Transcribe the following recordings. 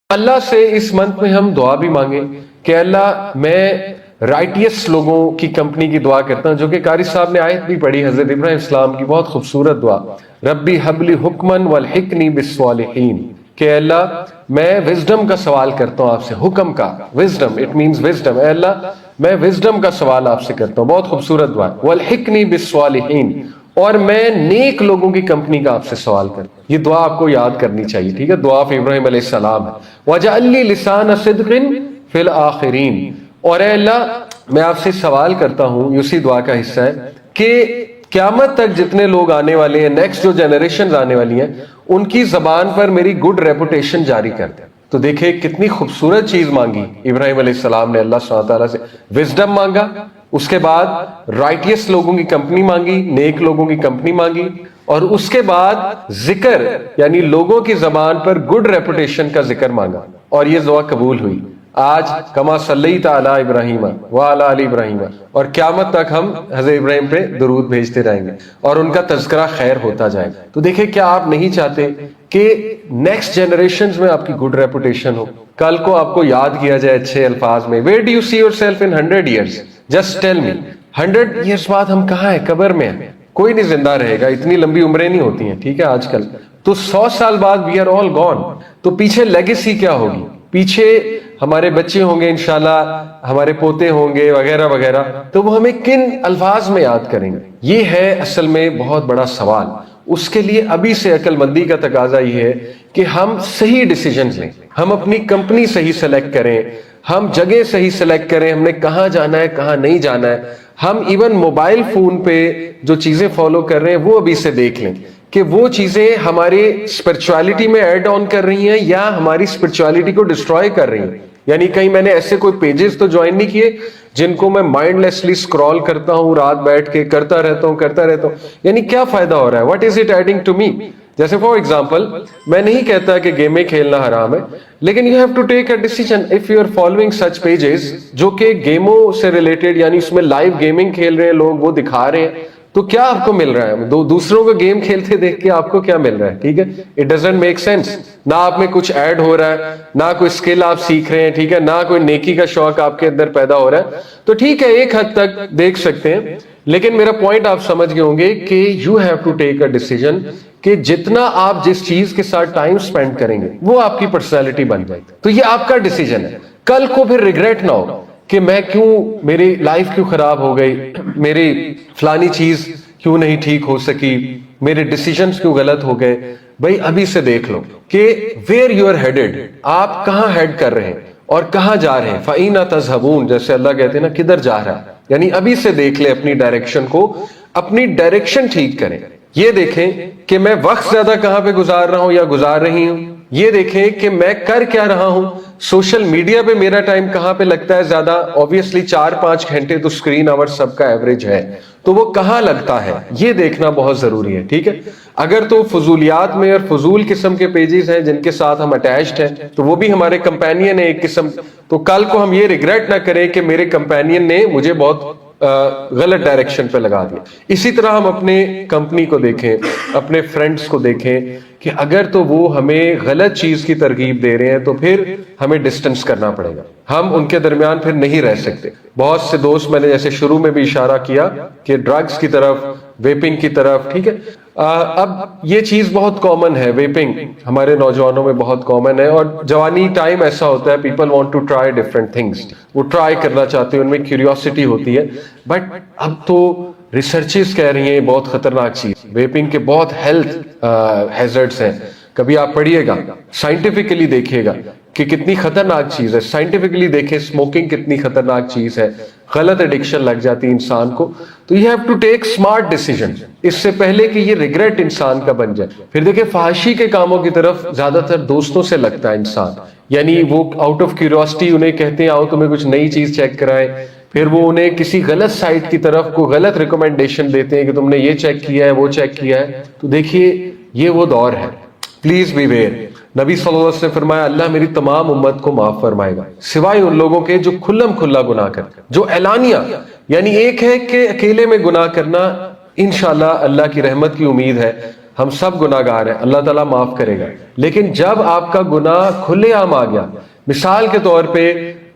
اللہ سے اس منتھ میں ہم دعا بھی مانگیں کہ اللہ میں رائٹیس لوگوں کی کمپنی کی دعا کرتا ہوں، جو کہ قاری صاحب نے آیت بھی پڑھی حضرت ابراہیم السلام کی، بہت خوبصورت دعا، ربی حبلی حکمن والحقنی بالصالحین، کہ اللہ میں وزڈم کا سوال کرتا ہوں آپ سے، حکم کا، وزڈم اٹ مینز وزڈم، اے اللہ میں وزڈم کا سوال آپ سے کرتا ہوں، بہت خوبصورت دعا، والحقنی بالصالحین، اور میں نیک لوگوں کی کمپنی کا آپ سے سوال کرتا ہوں۔ یہ دعا آپ کو یاد کرنی چاہیے، ٹھیک ہے، دعا فی ابراہیم علیہ السلام ہے، وَجَعَلْ لِي لِسَانَ صِدْقٍ فِي الْآخِرِينَ، اور اے اللہ میں آپ سے سوال کرتا ہوں، اسی دعا کا حصہ ہے کہ قیامت تک جتنے لوگ آنے والے ہیں، نیکسٹ جو جنریشنز آنے والی ہیں، ان کی زبان پر میری گڈ ریپوٹیشن جاری کر دیں۔ تو دیکھیں کتنی خوبصورت چیز مانگی ابراہیم علیہ السلام نے اللہ سبحانہ تعالیٰ سے، وزڈم مانگا، اس کے بعد رائٹیس لوگوں کی کمپنی مانگی، نیک لوگوں کی کمپنی مانگی، اور اس کے بعد ذکر یعنی لوگوں کی زبان پر گڈ ریپوٹیشن کا ذکر مانگا، اور یہ دعا قبول ہوئی۔ آج کما صلیت علی ابراہیم وعلی آل ابراہیم، اور قیامت تک ہم حضرت ابراہیم پہ درود بھیجتے رہیں گے اور ان کا تذکرہ خیر ہوتا جائے گا۔ تو دیکھیں کیا آپ نہیں چاہتے کہ نیکسٹ جنریشنز میں آپ کی گڈ ریپوٹیشن ہو، کل کو آپ کو یاد کیا جائے اچھے الفاظ میں، where do you see your self in 100 years, just tell me 100 years بعد ہم کہاں ہیں؟ قبر میں ہیں، کوئی نہیں زندہ رہے گا، اتنی لمبی عمریں نہیں ہوتی ہیں، ٹھیک ہے آج کل تو 100 سال بعد وی آر آل گون، تو پیچھے لیگیسی کیا ہوگی؟ پیچھے ہمارے بچے ہوں گے انشاءاللہ، ہمارے پوتے ہوں گے وغیرہ وغیرہ، تو وہ ہمیں کن الفاظ میں یاد کریں گے؟ یہ ہے اصل میں بہت بڑا سوال۔ اس کے لیے ابھی سے عقل مندی کا تقاضا یہ ہے کہ ہم صحیح ڈیسیجنز لیں، ہم اپنی کمپنی صحیح سلیکٹ کریں، ہم جگہ صحیح سلیکٹ کریں، ہم نے کہاں جانا ہے کہاں نہیں جانا ہے، ہم ایون موبائل فون پہ جو چیزیں فالو کر رہے ہیں وہ ابھی سے دیکھ لیں کہ وہ چیزیں ہماری اسپرچولیٹی میں ایڈ آن کر رہی ہیں یا ہماری اسپرچولیٹی کو ڈسٹروائے کر رہی ہیں۔ یعنی کہیں میں نے ایسے کوئی پیجز تو جوائن نہیں کیے جن کو میں مائنڈ لیسلی اسکرول کرتا ہوں، رات بیٹھ کے کرتا رہتا ہوں، یعنی کیا فائدہ ہو رہا ہے؟ What is it adding to me? جیسے فار ایگزامپل میں نہیں کہتا کہ گیمیں کھیلنا حرام ہے، لیکن you have to take a decision if you are following such pages جو کہ گیموں سے ریلیٹڈ، یعنی اس میں لائیو گیمنگ کھیل رہے ہیں لوگ، وہ دکھا رہے ہیں، تو کیا آپ کو مل رہا ہے؟ دوسروں کو گیم کھیلتے دیکھ کے آپ کو کیا مل رہا ہے؟ ٹھیک ہے، اٹ ڈزنٹ میک سینس، نہ آپ میں کچھ ایڈ ہو رہا ہے، نہ کوئی اسکل آپ سیکھ رہے ہیں، ٹھیک ہے، نہ کوئی نیکی کا شوق آپ کے اندر پیدا ہو رہا ہے، تو ٹھیک ہے ایک حد تک دیکھ سکتے ہیں، لیکن میرا پوائنٹ آپ سمجھ گئے ہوں گے کہ you have to take a decision کہ جتنا آپ جس چیز کے ساتھ ٹائم سپینڈ کریں گے وہ آپ کی پرسنالٹی بن جائے گی، تو یہ آپ کا ڈیسیژن ہے۔ کل کو پھر ریگریٹ نہ ہو کہ میں کیوں، میری لائف کیوں خراب ہو گئی، میری فلانی چیز کیوں نہیں ٹھیک ہو سکی، میرے ڈیسیژنز کیوں غلط ہو گئے۔ بھائی ابھی سے دیکھ لو کہ ویئر یو آر ہیڈڈ، آپ کہاں ہیڈ کر رہے ہیں اور کہاں جا رہے ہیں، فَأَيْنَ تَذْهَبُونَ، جیسے اللہ کہتے ہیں نا کدھر جا رہا ہے، یعنی ابھی سے دیکھ لیں اپنی ڈائریکشن کو، اپنی ڈائریکشن ٹھیک کریں۔ یہ دیکھیں کہ میں وقت زیادہ کہاں پہ گزار رہا ہوں یا گزار رہی ہوں، یہ دیکھیں کہ میں کر کیا رہا ہوں، سوشل میڈیا پہ میرا ٹائم کہاں پہ لگتا ہے زیادہ، obviously 4-5 گھنٹے تو اسکرین آور سب کا ایوریج ہے، تو وہ کہاں لگتا ہے یہ دیکھنا بہت ضروری ہے، ٹھیک ہے۔ اگر تو فضولیات میں اور فضول قسم کے پیجز ہیں جن کے ساتھ ہم اٹیچڈ ہیں تو وہ بھی ہمارے کمپینین ہیں ایک قسم، تو کل کو ہم یہ ریگریٹ نہ کریں کہ میرے کمپینین نے مجھے بہت غلط ڈائریکشن پہ لگا دیا۔ اسی طرح ہم اپنے کمپنی کو دیکھیں، اپنے فرینڈز کو دیکھیں کہ اگر تو وہ ہمیں غلط چیز کی ترغیب دے رہے ہیں تو پھر ہمیں ڈسٹنس کرنا پڑے گا، ہم ان کے درمیان پھر نہیں رہ سکتے۔ بہت سے دوست، میں نے جیسے شروع میں بھی اشارہ کیا کہ ڈرگز کی طرف، ویپنگ کی طرف، ٹھیک ہے، اب یہ چیز بہت کامن ہے، ویپنگ ہمارے نوجوانوں میں بہت کامن ہے، اور جوانی ٹائم ایسا ہوتا ہے people want to try different things, وہ ٹرائی کرنا چاہتے ہیں، ان میں کیوریوسٹی ہوتی ہے، بٹ اب تو ریسرچز کہہ رہی ہیں بہت خطرناک چیز، ویپنگ کے بہت ہیلتھ ہیزرڈز ہیں، کبھی آپ پڑھیے گا، سائنٹیفکلی دیکھیے گا کہ کتنی خطرناک چیز ہے، سائنٹیفکلی دیکھیں اسموکنگ کتنی خطرناک چیز ہے، غلط ایڈکشن لگ جاتی ہے انسان کو، تو you have to take smart decision اس سے پہلے کہ یہ ریگریٹ انسان کا بن جائے۔ پھر دیکھیں فحاشی کے کاموں کی طرف زیادہ تر دوستوں سے لگتا ہے انسان، یعنی وہ آؤٹ آف کیوریوسٹی انہیں کہتے ہیں آؤ تمہیں کچھ نئی چیز چیک کرائیں، پھر وہ انہیں کسی غلط سائٹ کی طرف کوئی غلط ریکمنڈیشن دیتے ہیں کہ تم نے یہ چیک کیا ہے وہ چیک کیا ہے، تو دیکھیے یہ وہ دور ہے، پلیز بی ویئر۔ نبی صلی اللہ علیہ وسلم نے فرمایا اللہ میری تمام امت کو معاف فرمائے گا سوائے ان لوگوں کے جو کھلم کھلا گناہ کرتے، جو اعلانیہ، یعنی ایک ہے کہ اکیلے میں گناہ کرنا، انشاءاللہ اللہ کی رحمت کی امید ہے، ہم سب گناہگار ہیں, اللہ تعالیٰ معاف کرے گا. لیکن جب آپ کا گناہ کھلے عام آ گیا, مثال کے طور پہ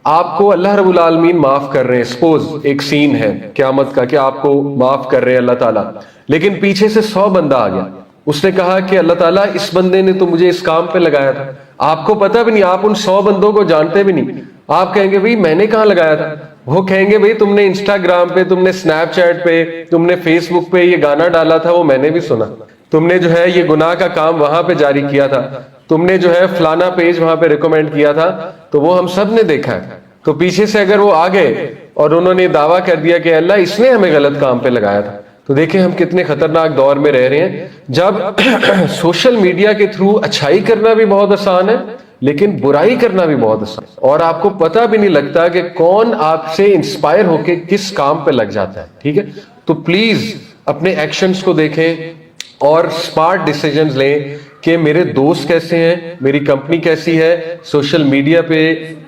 آپ کو اللہ رب العالمین معاف کر رہے ہیں, سپوز ایک سین ہے قیامت کا کہ آپ کو معاف کر رہے ہیں اللہ تعالیٰ, لیکن پیچھے سے 100 بندہ آ گیا, اس نے کہا کہ اللہ تعالیٰ اس بندے نے تو مجھے اس کام پہ لگایا تھا, آپ کو پتہ بھی نہیں, آپ ان 100 بندوں کو جانتے بھی نہیں, آپ کہیں گے بھئی میں نے کہاں لگایا تھا, وہ کہیں گے بھئی تم نے انسٹاگرام پہ, تم نے اسنیپ چیٹ پہ, تم نے فیس بک پہ یہ گانا ڈالا تھا, وہ میں نے بھی سنا, تم نے جو ہے یہ گناہ کا کام وہاں پہ جاری کیا تھا, تم نے جو ہے فلانا پیج وہاں پہ ریکمینڈ کیا تھا, تو وہ ہم سب نے دیکھا ہے. تو پیچھے سے اگر وہ آ گئے اور انہوں نے دعویٰ کر دیا کہ اللہ اس نے ہمیں غلط کام پہ لگایا تھا, تو دیکھیں ہم کتنے خطرناک دور میں رہ رہے ہیں, جب سوشل میڈیا کے تھرو اچھائی کرنا بھی بہت آسان ہے لیکن برائی کرنا بھی بہت آسان ہے, اور آپ کو پتہ بھی نہیں لگتا کہ کون آپ سے انسپائر ہو کے کس کام پہ لگ جاتا ہے. ٹھیک ہے, تو پلیز اپنے ایکشنز کو دیکھیں اور اسمارٹ ڈیسیجنز لیں کہ میرے دوست کیسے ہیں, میری کمپنی کیسی ہے, سوشل میڈیا پہ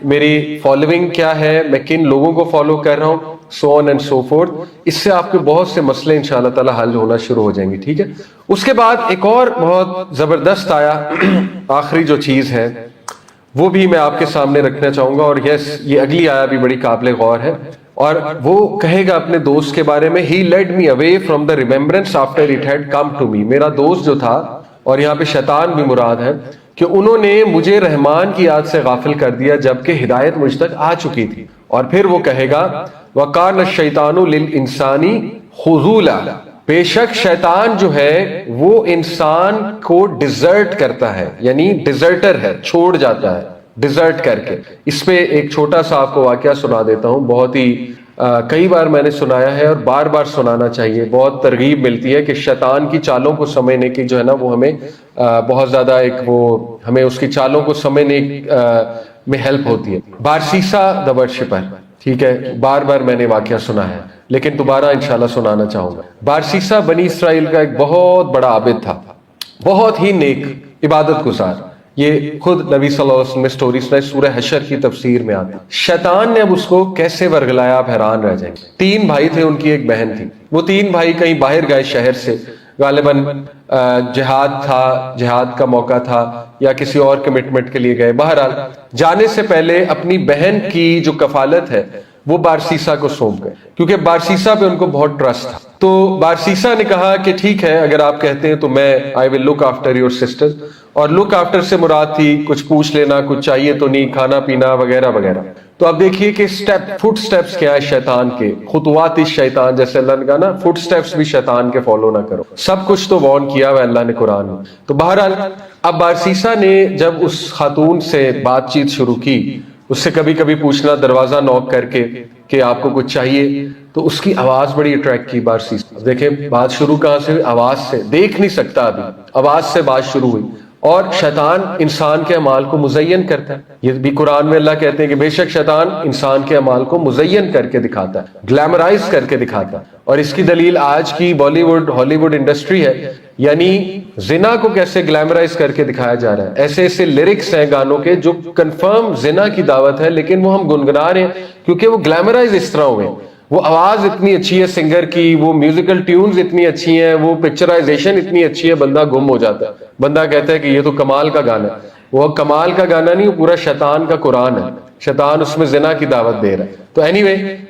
میری فالوئنگ کیا ہے, میں کن لوگوں کو فالو کر رہا ہوں, سو آن اینڈ سو فورتھ. اس سے آپ کے بہت سے مسئلے انشاءاللہ تعالی حل ہونا شروع ہو جائیں گے. ٹھیک ہے, اس کے بعد ایک اور بہت زبردست آیا, آخری جو چیز ہے وہ بھی میں آپ کے سامنے رکھنا چاہوں گا, اور یس یہ اگلی آیا بھی بڑی قابل غور ہے, اور وہ کہے گا اپنے دوست کے بارے میں, he led me away from the remembrance after it had come to me. میرا دوست جو تھا, اور یہاں پہ شیطان بھی مراد ہے, کہ انہوں نے مجھے رحمان کی یاد سے غافل کر دیا جبکہ ہدایت مجھ تک آ چکی تھی. اور پھر وہ کہے گا وَقَانَ الشَّيْطَانُ لِلْإِنسَانِ خُذُولًا, بے شک شیطان جو ہے وہ انسان کو ڈیزرٹ کرتا ہے, یعنی ڈیزرٹر ہے, چھوڑ جاتا ہے ڈیزرٹ کر کے. اس پہ ایک چھوٹا سا آپ کو واقعہ سنا دیتا ہوں, بہت ہی کئی بار میں نے سنایا ہے اور بار بار سنانا چاہیے, بہت ترغیب ملتی ہے کہ شیطان کی چالوں کو سمجھنے کی جو ہے نا وہ ہمیں بہت زیادہ ہمیں اس کی چالوں کو سمجھنے میں ہیلپ ہوتی ہے. بارسیسا دا ورشپر, ٹھیک ہے, بار بار میں نے واقعہ سنا ہے لیکن دوبارہ انشاءاللہ سنانا چاہوں گا. بارسیسا بنی اسرائیل کا ایک بہت بڑا عابد تھا, بہت ہی نیک عبادت گزار. یہ خود نبی صلی اللہ علیہ وسلم نے سٹوری سنائی, سورہ حشر کی تفسیر میں آتی. شیطان نے اب اس کو کیسے ورگلایا, آپ حیران رہ جائیں گے. 3 بھائی تھے, ان کی ایک بہن تھی. وہ 3 بھائی کہیں باہر گئے شہر سے, غالباً جہاد کا موقع تھا یا کسی اور کمٹمنٹ کے لیے گئے. بہرحال جانے سے پہلے اپنی بہن کی جو کفالت ہے وہ بارسیسا کو سونپ گئے, کیونکہ بارسیسا پہ ان کو بہت ٹرسٹ تھا. تو بارسیسا نے کہا کہ ٹھیک ہے, اگر آپ کہتے ہیں تو میں I will look after your sister. اور لک آفٹر سے مراد تھی کچھ پوچھ لینا, کچھ چاہیے تو نہیں, کھانا پینا وغیرہ وغیرہ. تو اب دیکھیے کہ فٹ سٹیپس کیا ہے شیطان کے, خطوات شیطان, جیسے اللہ نے کہا نا فٹ سٹیپس بھی شیطان کے فالو نہ کرو. سب کچھ تو وارن کیا ہوا اللہ نے قرآن میں. تو بہرحال اب بارسیسا نے جب اس خاتون سے بات چیت شروع کی, اس سے کبھی کبھی پوچھنا, دروازہ نوک کر کے کہ آپ کو کچھ چاہیے, تو اس کی آواز بڑی اٹریکٹ کی بارسیسا. دیکھیں بات شروع کہاں سے, آواز سے, دیکھ نہیں سکتا ابھی, آواز سے بات شروع ہوئی. اور شیطان انسان کے اعمال کو مزین کرتا ہے, یہ بھی قرآن میں اللہ کہتے ہیں کہ بے شک شیطان انسان کے اعمال کو مزین کر کے دکھاتا ہے, گلیمرائز کر کے دکھاتا ہے. اور اس کی دلیل آج کی بالی ووڈ ہالی ووڈ انڈسٹری ہے, یعنی زنا کو کیسے گلیمرائز کر کے دکھایا جا رہا ہے. ایسے ایسے لیرکس ہیں گانوں کے جو کنفرم زنا کی دعوت ہے, لیکن وہ ہم گنگنا رہے ہیں کیونکہ وہ گلیمرائز اس طرح ہوئے. وہ آواز اتنی اچھی ہے سنگر کی, وہ میوزیکل ٹیونز اتنی اچھی ہیں, وہ پکچرائزیشن اتنی اچھی ہے, بندہ گم ہو جاتا ہے. بندہ کہتا ہے کہ یہ تو کمال کا گانا ہے. وہ کمال کا گانا نہیں, وہ پورا شیطان کا قرآن ہے, شیطان اس میں زنا کی دعوت دے رہا ہے. تو اینی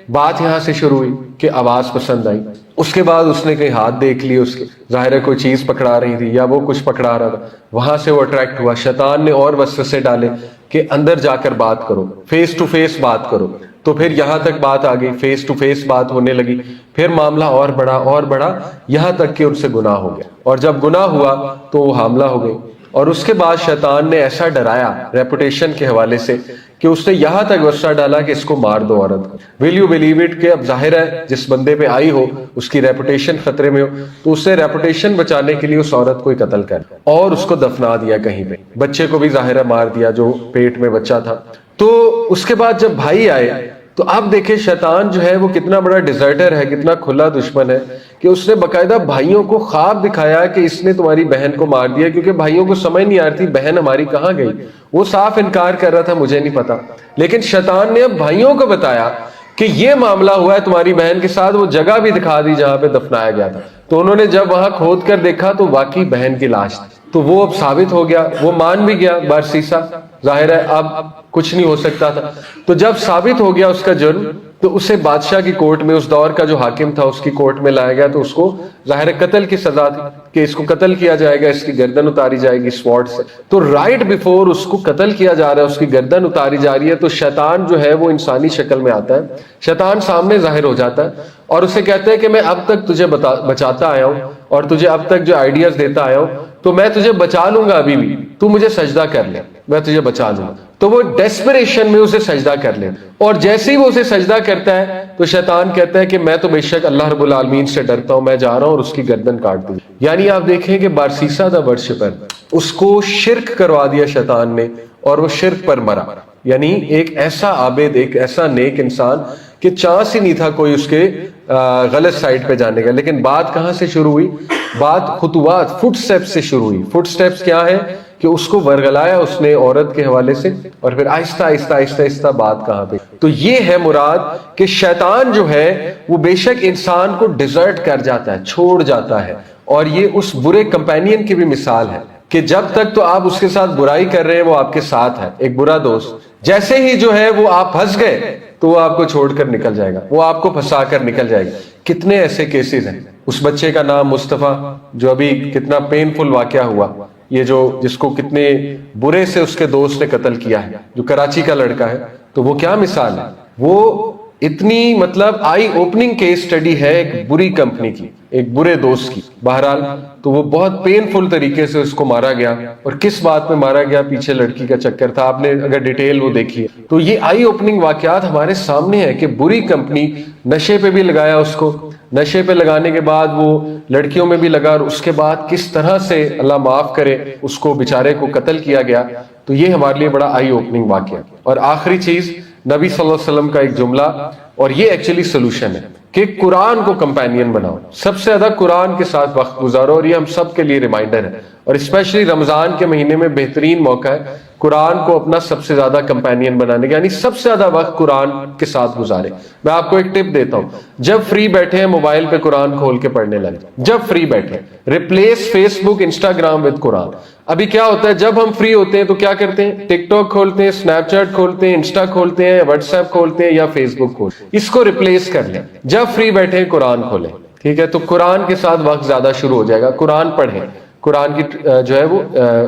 بات یہاں سے شروع ہوئی کہ آواز پسند آئی. اس کے بعد اس نے کہیں ہاتھ دیکھ لی اس کے, ظاہر ہے کوئی چیز پکڑا رہی تھی یا وہ کچھ پکڑا رہا تھا, وہاں سے وہ اٹریکٹ ہوا. شیطان نے اور وسوسے ڈالے کہ اندر جا کر بات کرو, فیس ٹو فیس بات کرو. تو پھر یہاں تک بات آ گئی, فیس ٹو فیس بات ہونے لگی. پھر معاملہ اور بڑھا یہاں تک کہ ان سے گناہ ہو گیا, اور جب گناہ ہوا تو وہ حاملہ ہو گئی. اور اس کے بعد شیطان نے ایسا ڈرایا ریپوٹیشن کے حوالے سے کہ اس نے یہاں تک وسوسہ ڈالا کہ اس کو مار دو عورت کو. ول یو بلیو اٹ کہ اب ظاہر ہے جس بندے پہ آئی ہو اس کی ریپوٹیشن خطرے میں ہو, تو اس نے ریپوٹیشن بچانے کے لیے اس عورت کو ہی قتل کر اور اس کو دفنا دیا کہیں پہ. بچے کو بھی ظاہر ہے مار دیا جو پیٹ میں بچہ تھا. تو اس کے بعد جب بھائی آئے تو اب دیکھیں شیطان جو ہے وہ کتنا بڑا ڈیزرٹر ہے, کتنا کھلا دشمن ہے, کہ اس نے باقاعدہ بھائیوں کو خواب دکھایا کہ اس نے تمہاری بہن کو مار دیا, کیونکہ بھائیوں کو سمجھ نہیں آ رہی تھی بہن ہماری کہاں گئی. وہ صاف انکار کر رہا تھا مجھے نہیں پتا, لیکن شیطان نے اب بھائیوں کو بتایا کہ یہ معاملہ ہوا ہے تمہاری بہن کے ساتھ, وہ جگہ بھی دکھا دی جہاں پہ دفنایا گیا تھا. تو انہوں نے جب وہاں کھود کر دیکھا تو واقعی بہن کی لاش تھی. تو وہ اب ثابت ہو گیا, وہ مان بھی گیا بارسیسا, ظاہر ہے اب کچھ نہیں ہو سکتا تھا. تو جب ثابت ہو گیا اس کا جرم تو اسے بادشاہ کی کورٹ میں, اس دور کا جو حاکم تھا اس کی کورٹ میں لایا گیا. تو اس کو ظاہر قتل کی سزا تھی کہ اس کو قتل کیا جائے گا, اس کی گردن اتاری جائے گی سوارڈ سے. تو رائٹ بیفور اس کو قتل کیا جا رہا ہے, اس کی گردن اتاری جا رہی ہے, تو شیطان جو ہے وہ انسانی شکل میں آتا ہے. شیطان سامنے ظاہر ہو جاتا ہے اور اسے کہتا ہے کہ میں اب تک تجھے بچاتا آیا ہوں اور تجھے اب تک جو آئیڈیاز دیتا آیا ہوں, تو میں تجھے بچا لوں گا ابھی بھی, تو مجھے سجدہ کر لے, میں تجھے بچا لوں گا. تو وہ ڈیسپریشن میں اسے سجدہ کر لے, اور جیسے ہی وہ اسے سجدہ کرتا ہے تو شیطان کہتا ہے کہ میں تو بے شک اللہ رب العالمین سے ڈرتا ہوں, میں جا رہا ہوں اور اس کی گردن کاٹ دوں. یعنی آپ دیکھیں کہ بارسیسا دا ورشپر, اس کو شرک کروا دیا شیطان نے اور وہ شرک پر مرا. یعنی ایک ایسا عابد, ایک ایسا نیک انسان کہ چانس ہی نہیں تھا کوئی اس کے غلط سائٹ پہ جانے کا. لیکن بات کہاں سے شروع ہوئی؟ بات خطوات, فٹ سٹیپس سے شروع ہوئی. فٹ سٹیپس کیا ہے کہ اس کو ورگلایا اس نے عورت کے حوالے سے, اور پھر آہستہ آہستہ آہستہ آہستہ بات کہاں پہ. تو یہ ہے مراد کہ شیطان جو ہے وہ بے شک انسان کو ڈیزرٹ کر جاتا ہے, چھوڑ جاتا ہے, اور یہ اس برے کمپینین کی بھی مثال ہے کہ جب تک تو آپ اس کے ساتھ برائی کر رہے ہیں وہ آپ کے ساتھ ہے, ایک برا دوست. جیسے ہی جو ہے وہ آپ پھنس گئے تو وہ آپ کو چھوڑ کر نکل جائے گا, وہ آپ کو پھنسا کر نکل جائے گا. کتنے ایسے کیسز ہیں. اس بچے کا نام مصطفیٰ, جو ابھی کتنا پینفل واقعہ ہوا, یہ جو جس کو کتنے برے سے اس کے دوست نے قتل کیا ہے, جو کراچی کا لڑکا ہے, تو وہ کیا مثال ہے. وہ اتنی مطلب آئی اوپننگ کیس سٹڈی ہے ایک بری کمپنی کی, ایک برے دوست کی. بہرحال تو وہ بہت پینفل طریقے سے اس کو مارا گیا, اور کس بات میں مارا گیا, پیچھے لڑکی کا چکر تھا. آپ نے اگر ڈیٹیل وہ دیکھی تو یہ آئی اوپننگ واقعات ہمارے سامنے ہے کہ بری کمپنی نشے پہ بھی لگایا اس کو, نشے پہ لگانے کے بعد وہ لڑکیوں میں بھی لگا, اور اس کے بعد کس طرح سے اللہ معاف کرے اس کو بیچارے کو قتل کیا گیا. تو یہ ہمارے لیے بڑا آئی اوپننگ واقعہ. اور آخری چیز, نبی صلی اللہ علیہ وسلم کا ایک جملہ, اور یہ ایکچولی سولوشن ہے کہ قرآن کو کمپینین بناؤ, سب سے زیادہ قرآن کے ساتھ وقت گزارو. اور یہ ہم سب کے لیے ریمائنڈر ہے, اور اسپیشلی رمضان کے مہینے میں بہترین موقع ہے قرآن کو اپنا سب سے زیادہ کمپینین بنانے کا, یعنی سب سے زیادہ وقت قرآن کے ساتھ گزارے. میں آپ کو ایک ٹپ دیتا ہوں, جب فری بیٹھے ہیں موبائل پہ قرآن کھول کے پڑھنے لگے. جب فری بیٹھے, replace Facebook Instagram with Quran. ابھی کیا ہوتا ہے, جب ہم فری ہوتے ہیں تو کیا کرتے ہیں, ٹک ٹاک کھولتے ہیں, اسنیپ چیٹ کھولتے ہیں, انسٹا کھولتے ہیں, واٹس ایپ کھولتے ہیں, یا فیس بک کھولتے ہیں. اس کو ریپلیس کر لیں, جب فری بیٹھے قرآن کھولیں. ٹھیک ہے, تو قرآن کے ساتھ وقت زیادہ شروع ہو جائے گا. قرآن پڑھیں, قرآن کی جو ہے وہ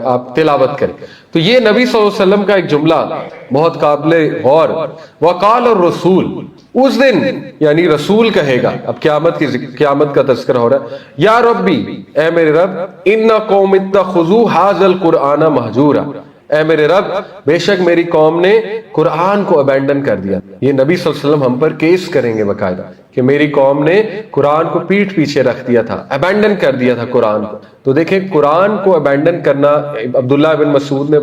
آپ تلاوت کریں. تو یہ نبی صلی اللہ علیہ وسلم کا ایک جملہ بہت قابل غور. وقال الرسول, اس دن یعنی رسول کہے گا, اب قیامت کا تذکرہ ہو رہا ہے, یا ربی, اے میرے رب, ان قوم اتخذوا ھذا القرآن مہجورا, اے میرے رب بے شک میری قوم نے قرآن کو ابینڈن کر دیا. یہ نبی صلی اللہ علیہ وسلم ہم پر کیس کریں گے باقاعدہ کہ میری قوم نے قرآن کو پیٹھ پیچھے رکھ دیا تھا, ابینڈن کر دیا تھا قرآن کو. تو دیکھیں قرآن کو ابینڈن کرنا, عبداللہ بن مسعود نے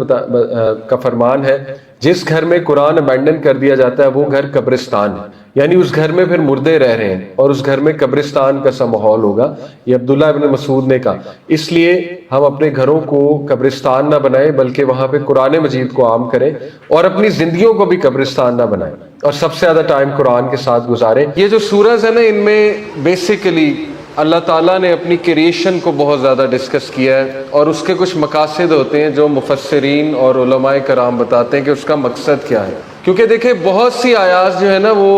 کا فرمان ہے, جس گھر میں قرآن ابینڈن کر دیا جاتا ہے وہ گھر قبرستان ہے, یعنی اس گھر میں پھر مردے رہ رہے ہیں اور اس گھر میں قبرستان کا سا ماحول ہوگا. یہ عبداللہ بن مسعود نے کہا. اس لیے ہم اپنے گھروں کو قبرستان نہ بنائیں بلکہ وہاں پہ قرآن مجید کو عام کریں, اور اپنی زندگیوں کو بھی قبرستان نہ بنائیں, اور سب سے زیادہ ٹائم قرآن کے ساتھ گزاریں. یہ جو سورز ہے نا, ان میں بیسیکلی اللہ تعالیٰ نے اپنی کریشن کو بہت زیادہ ڈسکس کیا ہے, اور اس کے کچھ مقاصد ہوتے ہیں جو مفسرین اور علماء کرام بتاتے ہیں کہ اس کا مقصد کیا ہے. کیونکہ دیکھیں بہت سی آیات جو ہے نا وہ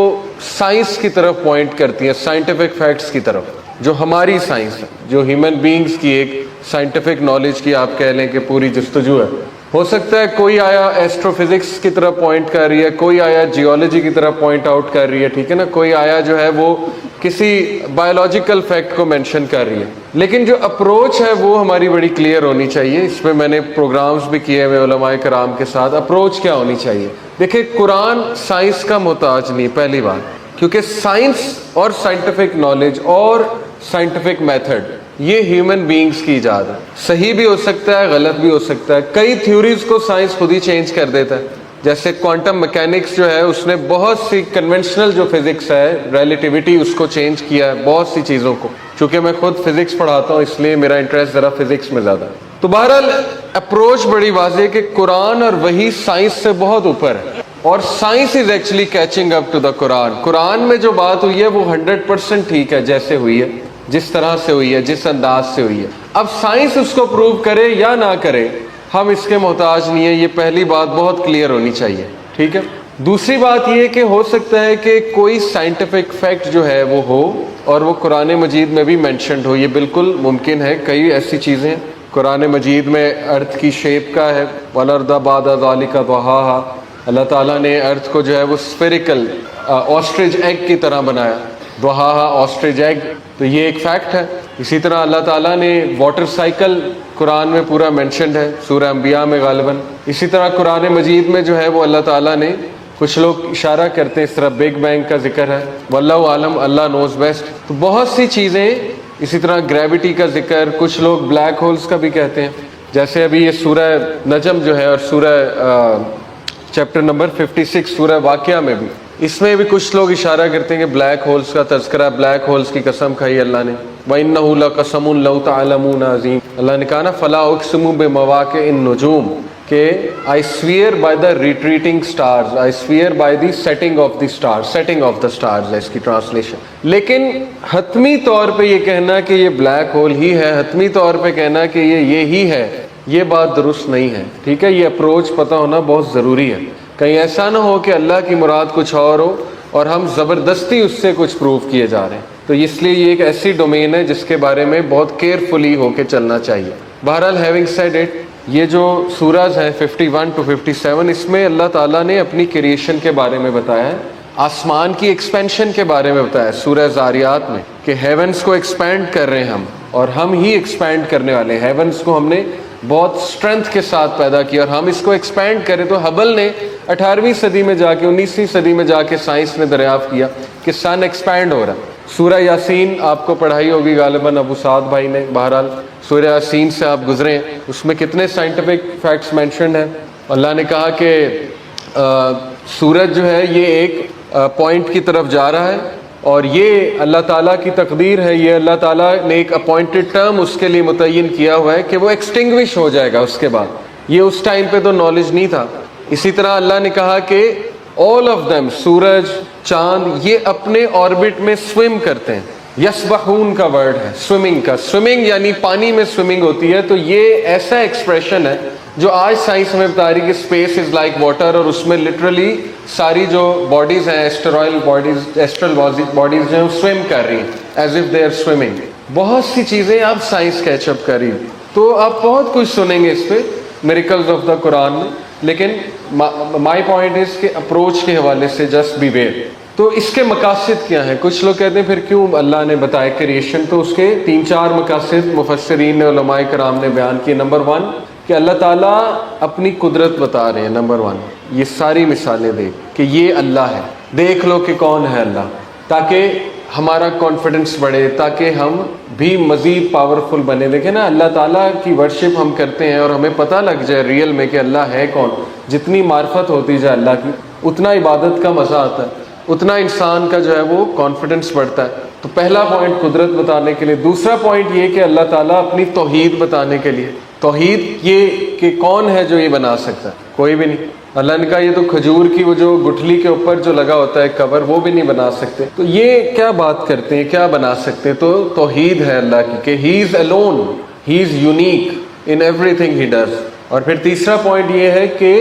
سائنس کی طرف پوائنٹ کرتی ہیں, سائنٹیفک فیکٹس کی طرف, جو ہماری سائنس ہے, جو ہیومن بینگز کی ایک سائنٹیفک نالج کی آپ کہہ لیں کہ پوری جستجو ہے. ہو سکتا ہے کوئی آیا ایسٹرو فزکس کی طرف پوائنٹ کر رہی ہے, کوئی آیا جیولوجی کی طرف پوائنٹ آؤٹ کر رہی ہے, ٹھیک ہے نا, کوئی آیا جو ہے وہ کسی بایولوجیکل فیکٹ کو مینشن کر رہی ہے. لیکن جو اپروچ ہے وہ ہماری بڑی کلیئر ہونی چاہیے. اس پہ میں نے پروگرامز بھی کیے ہوئے علماء کرام کے ساتھ. اپروچ کیا ہونی چاہیے؟ دیکھیں قرآن سائنس کا محتاج نہیں, پہلی بات, کیونکہ سائنس اور سائنٹیفک نالج اور سائنٹیفک میتھڈ یہ ہیومن بینگز کی ایجاد ہے. صحیح بھی ہو سکتا ہے, غلط بھی ہو سکتا ہے. کئی تھیوریز کو سائنس خود ہی چینج کر دیتا ہے, جیسے کوانٹم میکینکس جو ہے اس نے بہت سی کنونشنل جو فزکس ہے, ریلیٹیوٹی, اس کو چینج کیا ہے بہت سی چیزوں کو. چونکہ میں خود فزکس پڑھاتا ہوں اس لیے میرا انٹرسٹ ذرا فزکس میں زیادہ ہے. تو بہرحال اپروچ بڑی واضح ہے کہ قرآن اور وحی سائنس سے بہت اوپر ہے, اور science is actually catching up to the Quran. قرآن میں جو بات ہوئی ہے وہ 100% ٹھیک ہے جیسے ہوئی ہے, جس طرح سے ہوئی ہے، جس انداز سے ہوئی ہے. اب سائنس اس کو پروو کرے یا نہ کرے، ہم اس کے محتاج نہیں ہیں. یہ پہلی بات بہت کلیئر ہونی چاہیے. ٹھیک ہے. دوسری بات یہ کہ ہو سکتا ہے کہ کوئی سائنٹیفک فیکٹ جو ہے وہ ہو اور وہ قرآن مجید میں بھی مینشنڈ ہو. یہ بالکل ممکن ہے. کئی ایسی چیزیں قرآن مجید میں ارتھ کی شیپ کا ہے، وَالْأَرْضَ بَعْدَ ذَلِكَ دَحَاهَا. اللہ تعالیٰ نے ارتھ کو جو ہے وہ اسفیریکل آسٹرچ ایگ کی طرح بنایا. دحاہا آسٹرچ ایگ، تو یہ ایک فیکٹ ہے. اسی طرح اللہ تعالیٰ نے واٹر سائیکل قرآن میں پورا مینشنڈ ہے، سورہ انبیاء میں غالباً. اسی طرح قرآن مجید میں جو ہے وہ اللہ تعالیٰ نے، کچھ لوگ اشارہ کرتے ہیں اس طرح بگ بینگ کا ذکر ہے، واللہ عالم، اللہ نوز بیسٹ. تو بہت سی چیزیں، اسی طرح گریوٹی کا ذکر، کچھ لوگ بلیک ہولز کا بھی کہتے ہیں. جیسے ابھی یہ سورہ نجم جو ہے اور سورہ چیپٹر نمبر 56 سورہ واقعہ میں بھی، اس میں بھی کچھ لوگ اشارہ کرتے ہیں کہ بلیک ہولز کا تذکرہ، بلیک ہولز کی قسم کھائی اللہ نے. وَإِنَّهُ لَقَسَمٌ لَوْ تَعْلَمُونَ عَظِيمٌ. اللہ نے کہا نا فَلَا أُقْسِمُ بِمَوَاقِعِ النُّجُومِ، کہ I swear by the retreating stars, I swear by the setting of the stars, setting of the stars ہے اس کی ٹرانسلیشن. لیکن حتمی طور پہ یہ کہنا کہ یہ بلیک ہول ہی ہے، حتمی طور پہ کہنا کہ یہی ہے، یہ بات درست نہیں ہے. ٹھیک ہے. یہ اپروچ پتہ ہونا بہت ضروری ہے. کہیں ایسا نہ ہو کہ اللہ کی مراد کچھ اور ہو اور ہم زبردستی اس سے کچھ پروو کیے جا رہے ہیں. تو اس لیے یہ ایک ایسی ڈومین ہے جس کے بارے میں بہت کیئرفلی ہو کے چلنا چاہیے. بہرحال ہیونگ سیڈ اٹ، یہ جو سورج ہیں 51 to 57، اس میں اللہ تعالیٰ نے اپنی کریشن کے بارے میں بتایا ہے، آسمان کی ایکسپینشن کے بارے میں بتایا ہے سورہ زاریات میں، کہ ہیونس کو ایکسپینڈ کر رہے ہیں ہم، اور ہم ہی ایکسپینڈ کرنے والے ہیں. ہیونس کو ہم نے بہت اسٹرینتھ کے ساتھ پیدا کیا اور ہم اس کو ایکسپینڈ کریں. تو ہبل نے 18ویں صدی میں جا کے، 19ویں صدی میں جا کے سائنس نے دریافت کیا کہ سن ایکسپینڈ ہو رہا ہے. سورہ یاسین آپ کو پڑھائی ہوگی غالباً ابو سعد بھائی نے. بہرحال سورہ یاسین سے آپ گزرے ہیں، اس میں کتنے سائنٹیفک فیکٹس مینشنڈ ہیں. اللہ نے کہا کہ سورج جو ہے یہ ایک پوائنٹ کی طرف جا رہا ہے اور یہ اللہ تعالیٰ کی تقدیر ہے، یہ اللہ تعالیٰ نے ایک اپوائنٹڈ ٹرم اس کے لیے متعین کیا ہوا ہے کہ وہ ایکسٹنگوش ہو جائے گا اس کے بعد. یہ اس ٹائم پہ تو نالج نہیں تھا. اسی طرح اللہ نے کہا کہ all of them، سورج، چاند، یہ اپنے آربٹ میں سوئم کرتے ہیں. یسبحون کا ورڈ ہے سوئمنگ کا، سوئمنگ یعنی پانی میں سوئمنگ ہوتی ہے. تو یہ ایسا ایکسپریشن ہے جو آج سائنس ہمیں بتا رہی کہ اسپیس از لائک واٹر، اور اس میں لٹرلی ساری جو باڈیز ہیں، ایسٹرائل باڈیز جو ہیں وہ سوئم کر رہی ہیں as if they are swimming. بہت سی چیزیں اب سائنس کیچ اپ کر رہی ہیں. تو آپ بہت کچھ سنیں گے اس پہ میریکلز آف دا قرآن میں، لیکن مائی پوائنٹ از کہ اپروچ کے حوالے سے جسٹ بی ویئر. تو اس کے مقاصد کیا ہیں؟ کچھ لوگ کہتے ہیں پھر کیوں اللہ نے بتایا کریشن. تو اس کے 3-4 مقاصد مفسرین نے، علماء کرام نے بیان کیے. نمبر 1 کہ اللہ تعالیٰ اپنی قدرت بتا رہے ہیں. نمبر 1 یہ ساری مثالیں دے کہ یہ اللہ ہے، دیکھ لو کہ کون ہے اللہ، تاکہ ہمارا کانفیڈنس بڑھے، تاکہ ہم بھی مزید پاورفل بنے. دیکھیں نا، اللہ تعالیٰ کی ورشپ ہم کرتے ہیں اور ہمیں پتہ لگ جائے ریئل میں کہ اللہ ہے کون. جتنی معرفت ہوتی جائے اللہ کی، اتنا عبادت کا مزہ آتا ہے، اتنا انسان کا جو ہے وہ کانفیڈنس بڑھتا ہے. تو پہلا پوائنٹ قدرت بتانے کے لیے. دوسرا پوائنٹ یہ کہ اللہ تعالیٰ اپنی توحید بتانے کے لیے. توحید یہ کہ کون ہے جو یہ بنا سکتا ہے؟ کوئی بھی نہیں. اللہ نے کہا یہ تو کھجور کی وہ جو گٹھلی کے اوپر جو لگا ہوتا ہے کور، وہ بھی نہیں بنا سکتے. تو یہ کیا بات کرتے ہیں، کیا بنا سکتے ہیں؟ تو توحید ہے اللہ کی کہ he is alone, he is unique in everything he does. اور پھر تیسرا پوائنٹ یہ ہے کہ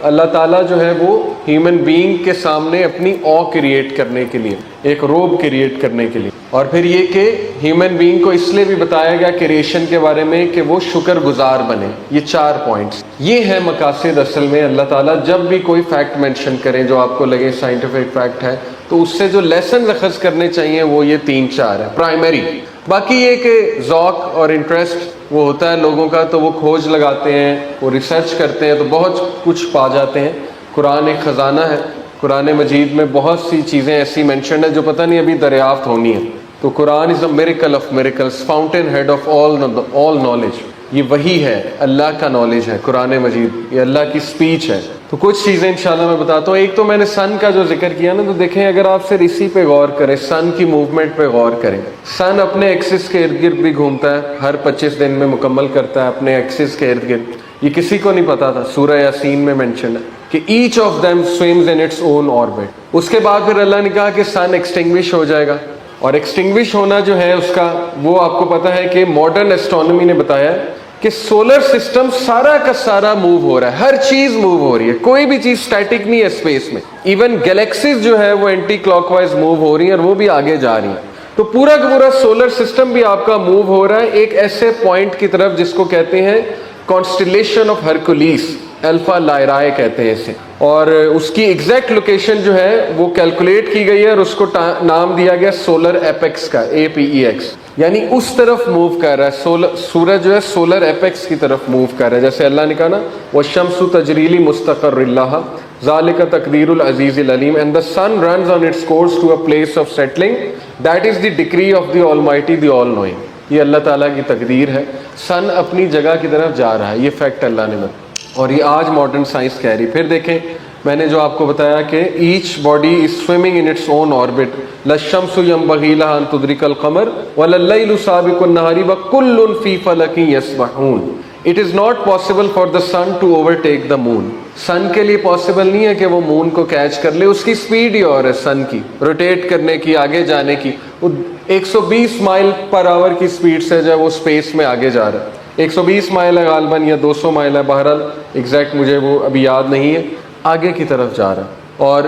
اللہ تعالیٰ جو ہے وہ ہیومن بینگ کے سامنے اپنی او کریٹ کرنے کے لیے، ایک روب کریٹ کرنے کے لیے. اور پھر یہ کہ ہیومن بینگ کو اس لیے بھی بتایا گیا کریشن کے بارے میں کہ وہ شکر گزار بنے. یہ 4 پوائنٹس، یہ ہے مقاصد. اصل میں اللہ تعالیٰ جب بھی کوئی فیکٹ مینشن کریں جو آپ کو لگے سائنٹیفک فیکٹ ہے، تو اس سے جو لیسن اخذ کرنے چاہیے وہ یہ 3-4 ہے پرائمری. باقی یہ کہ ذوق اور انٹرسٹ وہ ہوتا ہے لوگوں کا، تو وہ کھوج لگاتے ہیں، وہ ریسرچ کرتے ہیں، تو بہت کچھ پا جاتے ہیں. قرآن ایک خزانہ ہے. قرآن مجید میں بہت سی چیزیں ایسی مینشنڈ ہیں جو پتہ نہیں ابھی دریافت ہونی ہے. تو Quran is a miracle of miracles, fountainhead of all knowledge. یہ وہی ہے، اللہ کا نالج ہے قرآن مجید، یہ اللہ کی اسپیچ ہے. تو کچھ چیزیں انشاءاللہ میں بتاتا ہوں. ایک تو میں نے سن کا جو ذکر کیا نا، تو دیکھیں اگر آپ صرف اسی پہ غور کریں، سن کی موومنٹ پہ غور کریں. سن اپنے ایکسس کے ارد گرد بھی گھومتا ہے، ہر 25 دن میں مکمل کرتا ہے اپنے ایکسس کے ارد گرد. یہ کسی کو نہیں پتا تھا. سورہ یاسین میں مینشن ہے کہ each of them swims in its own orbit. اس کے بعد پھر اللہ نے کہا کہ سن ایکسٹنگوش ہو جائے گا. اور ایکسٹنگوش ہونا جو ہے اس کا وہ آپ کو پتا ہے کہ ماڈرن ایسٹرونومی نے بتایا کہ سولر سسٹم سارا کا سارا موو ہو رہا ہے, ہر چیز موو ہو رہی ہے, کوئی بھی چیز اسٹیٹک نہیں ہے اسپیس میں. ایون گیلیکسیز جو ہے وہ اینٹی کلاک وائز موو ہو رہی ہیں اور وہ بھی آگے جا رہی ہیں. تو پورا کا پورا سولر سسٹم بھی آپ کا موو ہو رہا ہے ایک ایسے پوائنٹ کی طرف جس کو کہتے ہیں کانسٹیلیشن آف ہرکولیس, الفا لائرائے کہتے ہیں اسے, اور اس کی ایگزیکٹ لوکیشن جو ہے وہ کیلکولیٹ کی گئی ہے اور اس کو نام دیا گیا سولر ایپیکس کا, APEX, یعنی اس طرف موو کر رہا ہے. سورج جو ہے سولر ایپیکس کی طرف موو کر رہا ہے. جیسے اللہ نے کہا نا وَالشَّمْسُ تَجْرِي لِمُسْتَقَرٍّ لَهَا ذَلِكَ تَقْدِيرُ الْعَزِيزِ الْعَلِيمِ and the sun runs on its course to a place of settling, that is the decree of the Almighty, the All-Knowing. یہ اللہ تعالیٰ کی تقدیر ہے, سن اپنی جگہ کی طرف جا رہا ہے, یہ فیکٹ اللہ نے بتایا اور یہ آج ماڈرن سائنس کہہ رہی. پھر دیکھیں میں نے جو آپ کو بتایا کہ each body is swimming in its own orbit, لَلشَّمْسُ يَنبَغِي لَهَا أَن تُدْرِكَ الْقَمَرَ وَلَلَّيْلُ سَابِقُ النَّهَارِ وَكُلٌّ فِي فَلَكٍ يَسْبَحُونَ. It is not possible for the sun to overtake the moon. سن کے لیے پاسبل نہیں ہے کہ وہ مون کو کیچ کر لے, اس کی سپیڈ ہی اور ہے سن کی, روٹیٹ کرنے کی, آگے جانے کی. وہ 120 مائل پر آور کی سپیڈ سے جو ہے وہ اسپیس میں آگے جا رہا ہے. 120 مائل ہے غالباً یا 200 مائل ہے, بہرحال ایگزیکٹ مجھے وہ ابھی یاد نہیں ہے. آگے کی طرف جا رہا ہے. اور